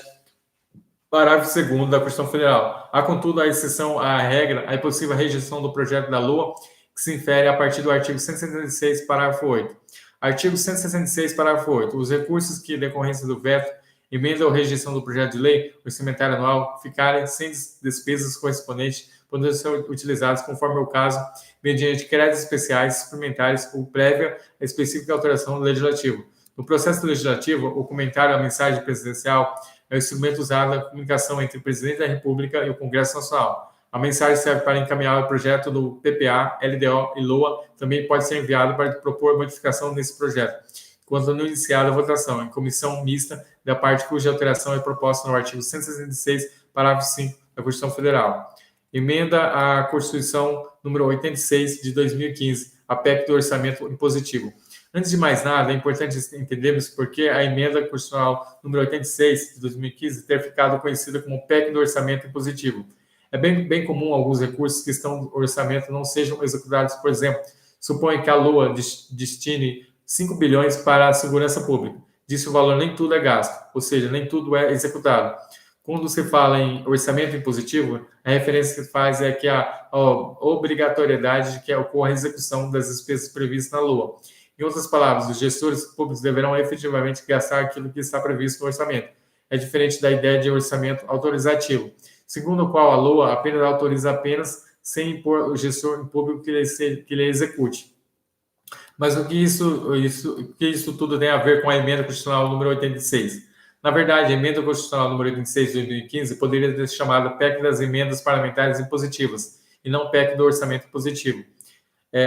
A: parágrafo 2º da Constituição Federal. Há, contudo, a exceção à regra, a possível rejeição do projeto da LOA, que se infere a partir do artigo 166, parágrafo 8. Artigo 166, parágrafo 8. Os recursos que, decorrência do veto, emenda ou rejeição do projeto de lei orçamentário anual ficarem sem despesas correspondentes, podendo ser utilizados, conforme o caso, mediante créditos especiais, suplementares ou prévia específica alteração do legislativo. No processo legislativo, o comentário à mensagem presidencial é o instrumento usado na comunicação entre o Presidente da República e o Congresso Nacional. A mensagem serve para encaminhar o projeto do PPA, LDO e LOA, também pode ser enviado para propor modificação nesse projeto, quando não iniciada a votação, em comissão mista, da parte cuja alteração é proposta no artigo 166, parágrafo 5 da Constituição Federal. Emenda à Constituição número 86 de 2015, a PEC do Orçamento Impositivo. Antes de mais nada, é importante entendermos por que a emenda constitucional número 86 de 2015 ter ficado conhecida como PEC do Orçamento Impositivo. É bem comum alguns recursos que estão no orçamento não sejam executados. Por exemplo, suponha que a LOA destine 5 bilhões para a segurança pública. Disso o valor nem tudo é gasto, ou seja, nem tudo é executado. Quando você fala em orçamento impositivo, a referência que faz é que a obrigatoriedade de que ocorra a execução das despesas previstas na LOA. Em outras palavras, os gestores públicos deverão efetivamente gastar aquilo que está previsto no orçamento. É diferente da ideia de orçamento autorizativo, segundo o qual a LOA autoriza sem impor o gestor público que ele execute. Mas o que isso tudo tem a ver com a emenda constitucional número 86? Na verdade, a emenda constitucional número 86 de 2015 poderia ter sido chamada PEC das emendas parlamentares impositivas e não PEC do orçamento positivo.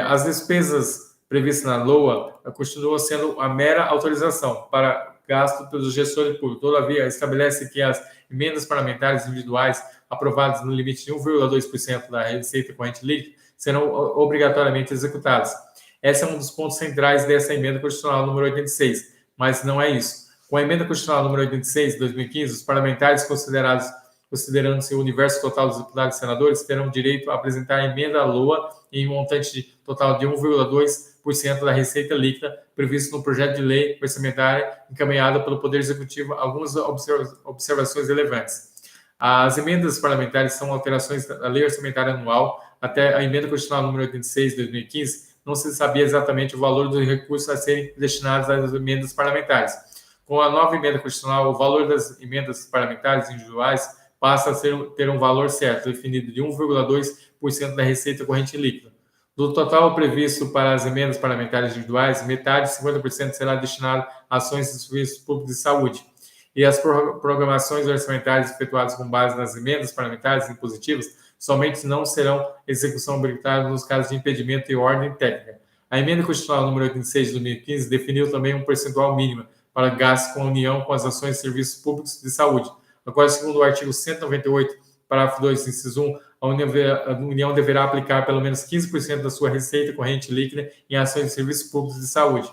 A: As despesas previstas na LOA continuam sendo a mera autorização para gasto pelos gestores públicos. Todavia, estabelece que as emendas parlamentares individuais aprovadas no limite de 1,2% da receita corrente líquida serão obrigatoriamente executadas. Esse é um dos pontos centrais dessa emenda constitucional número 86, mas não é isso. Com a emenda constitucional número 86 de 2015, os parlamentares considerando-se o universo total dos deputados e senadores, terão direito a apresentar a emenda à LOA em um montante total de 1,2% da receita líquida previsto no projeto de lei orçamentária encaminhado pelo Poder Executivo. Algumas observações relevantes. As emendas parlamentares são alterações da lei orçamentária anual. Até a emenda constitucional número 86 de 2015, não se sabia exatamente o valor dos recursos a serem destinados às emendas parlamentares. Com a nova emenda constitucional, o valor das emendas parlamentares individuais passa a ter um valor certo, definido de 1,2% da receita corrente líquida. Do total previsto para as emendas parlamentares individuais, metade, 50%, será destinado a ações de serviços públicos de saúde. E as programações orçamentárias efetuadas com base nas emendas parlamentares impositivas somente não serão execução obrigatória nos casos de impedimento e ordem técnica. A emenda constitucional número 86 de 2015 definiu também um percentual mínimo para gastos com a União com as ações de serviços públicos de saúde. Agora, segundo o artigo 198, parágrafo 2, inciso 1, a União deverá aplicar pelo menos 15% da sua receita corrente líquida em ações de serviços públicos de saúde.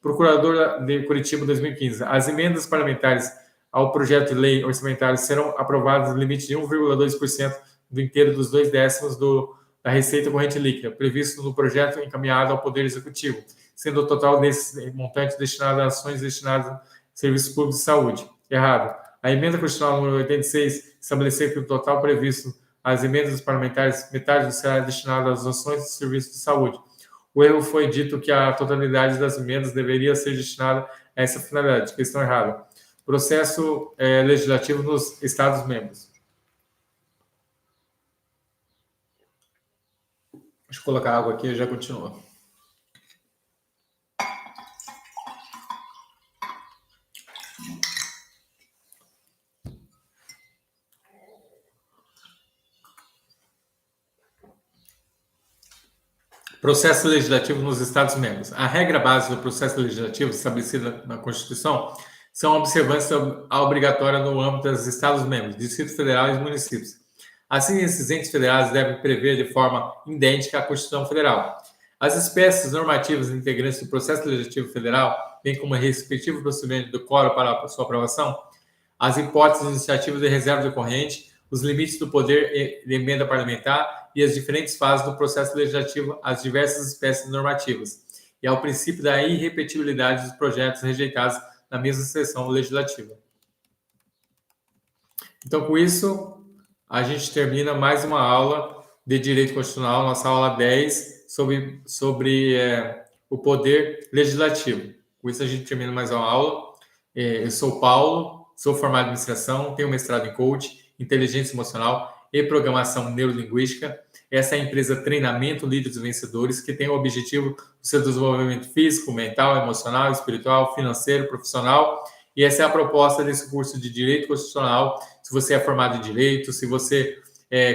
A: Procurador de Curitiba, 2015. As emendas parlamentares ao projeto de lei orçamentário serão aprovadas no limite de 1,2% do inteiro dos 2/10 da receita corrente líquida, previsto no projeto encaminhado ao Poder Executivo, sendo o total desse montante destinado a ações destinadas a serviços públicos de saúde. Errado. A emenda constitucional número 86 estabeleceu que o total previsto às emendas parlamentares, metade será destinado às ações de serviços de saúde. O erro foi dito que a totalidade das emendas deveria ser destinada a essa finalidade. Questão errada. Processo legislativo nos Estados-membros. Deixa eu colocar água aqui e já continua. Processo legislativo nos Estados-membros. A regra base do processo legislativo estabelecida na Constituição são observâncias obrigatória no âmbito dos Estados-membros, Distrito Federal e municípios. Assim, esses entes federais devem prever de forma idêntica à Constituição Federal. As espécies normativas integrantes do processo legislativo federal, bem como o respectivo procedimento do quórum para sua aprovação, as hipóteses iniciativas de reserva decorrente, os limites do poder de emenda parlamentar e as diferentes fases do processo legislativo, as diversas espécies normativas, e ao princípio da irrepetibilidade dos projetos rejeitados na mesma sessão legislativa. Então, com isso, a gente termina mais uma aula de Direito Constitucional, nossa aula 10, sobre o poder legislativo. Com isso, a gente termina mais uma aula. Eu sou o Paulo, sou formado em administração, tenho mestrado em coaching, inteligência emocional e programação neurolinguística. Essa é a empresa Treinamento Líderes Vencedores, que tem o objetivo do seu desenvolvimento físico, mental, emocional, espiritual, financeiro, profissional. E essa é a proposta desse curso de Direito Constitucional. Se você é formado em Direito, se você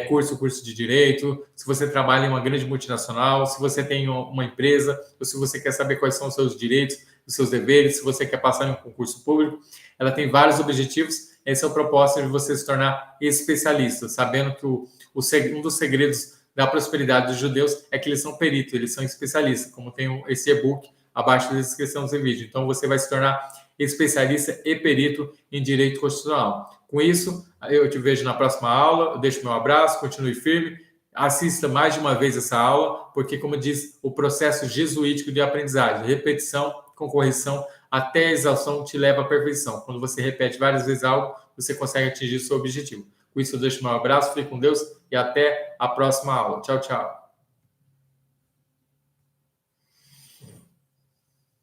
A: cursa o curso de Direito, se você trabalha em uma grande multinacional, se você tem uma empresa, ou se você quer saber quais são os seus direitos, os seus deveres, se você quer passar em um concurso público, ela tem vários objetivos. Essa é a proposta de você se tornar especialista, sabendo que um dos segredos da prosperidade dos judeus é que eles são peritos, eles são especialistas, como tem esse e-book abaixo da descrição desse vídeo. Então, você vai se tornar especialista e perito em Direito Constitucional. Com isso, eu te vejo na próxima aula, eu deixo meu abraço, continue firme, assista mais de uma vez essa aula, porque, como diz o processo jesuítico de aprendizagem, repetição com correção, até a exaustão te leva à perfeição. Quando você repete várias vezes algo, você consegue atingir o seu objetivo. Com isso, eu deixo meu abraço, fique com Deus e até a próxima aula. Tchau, tchau.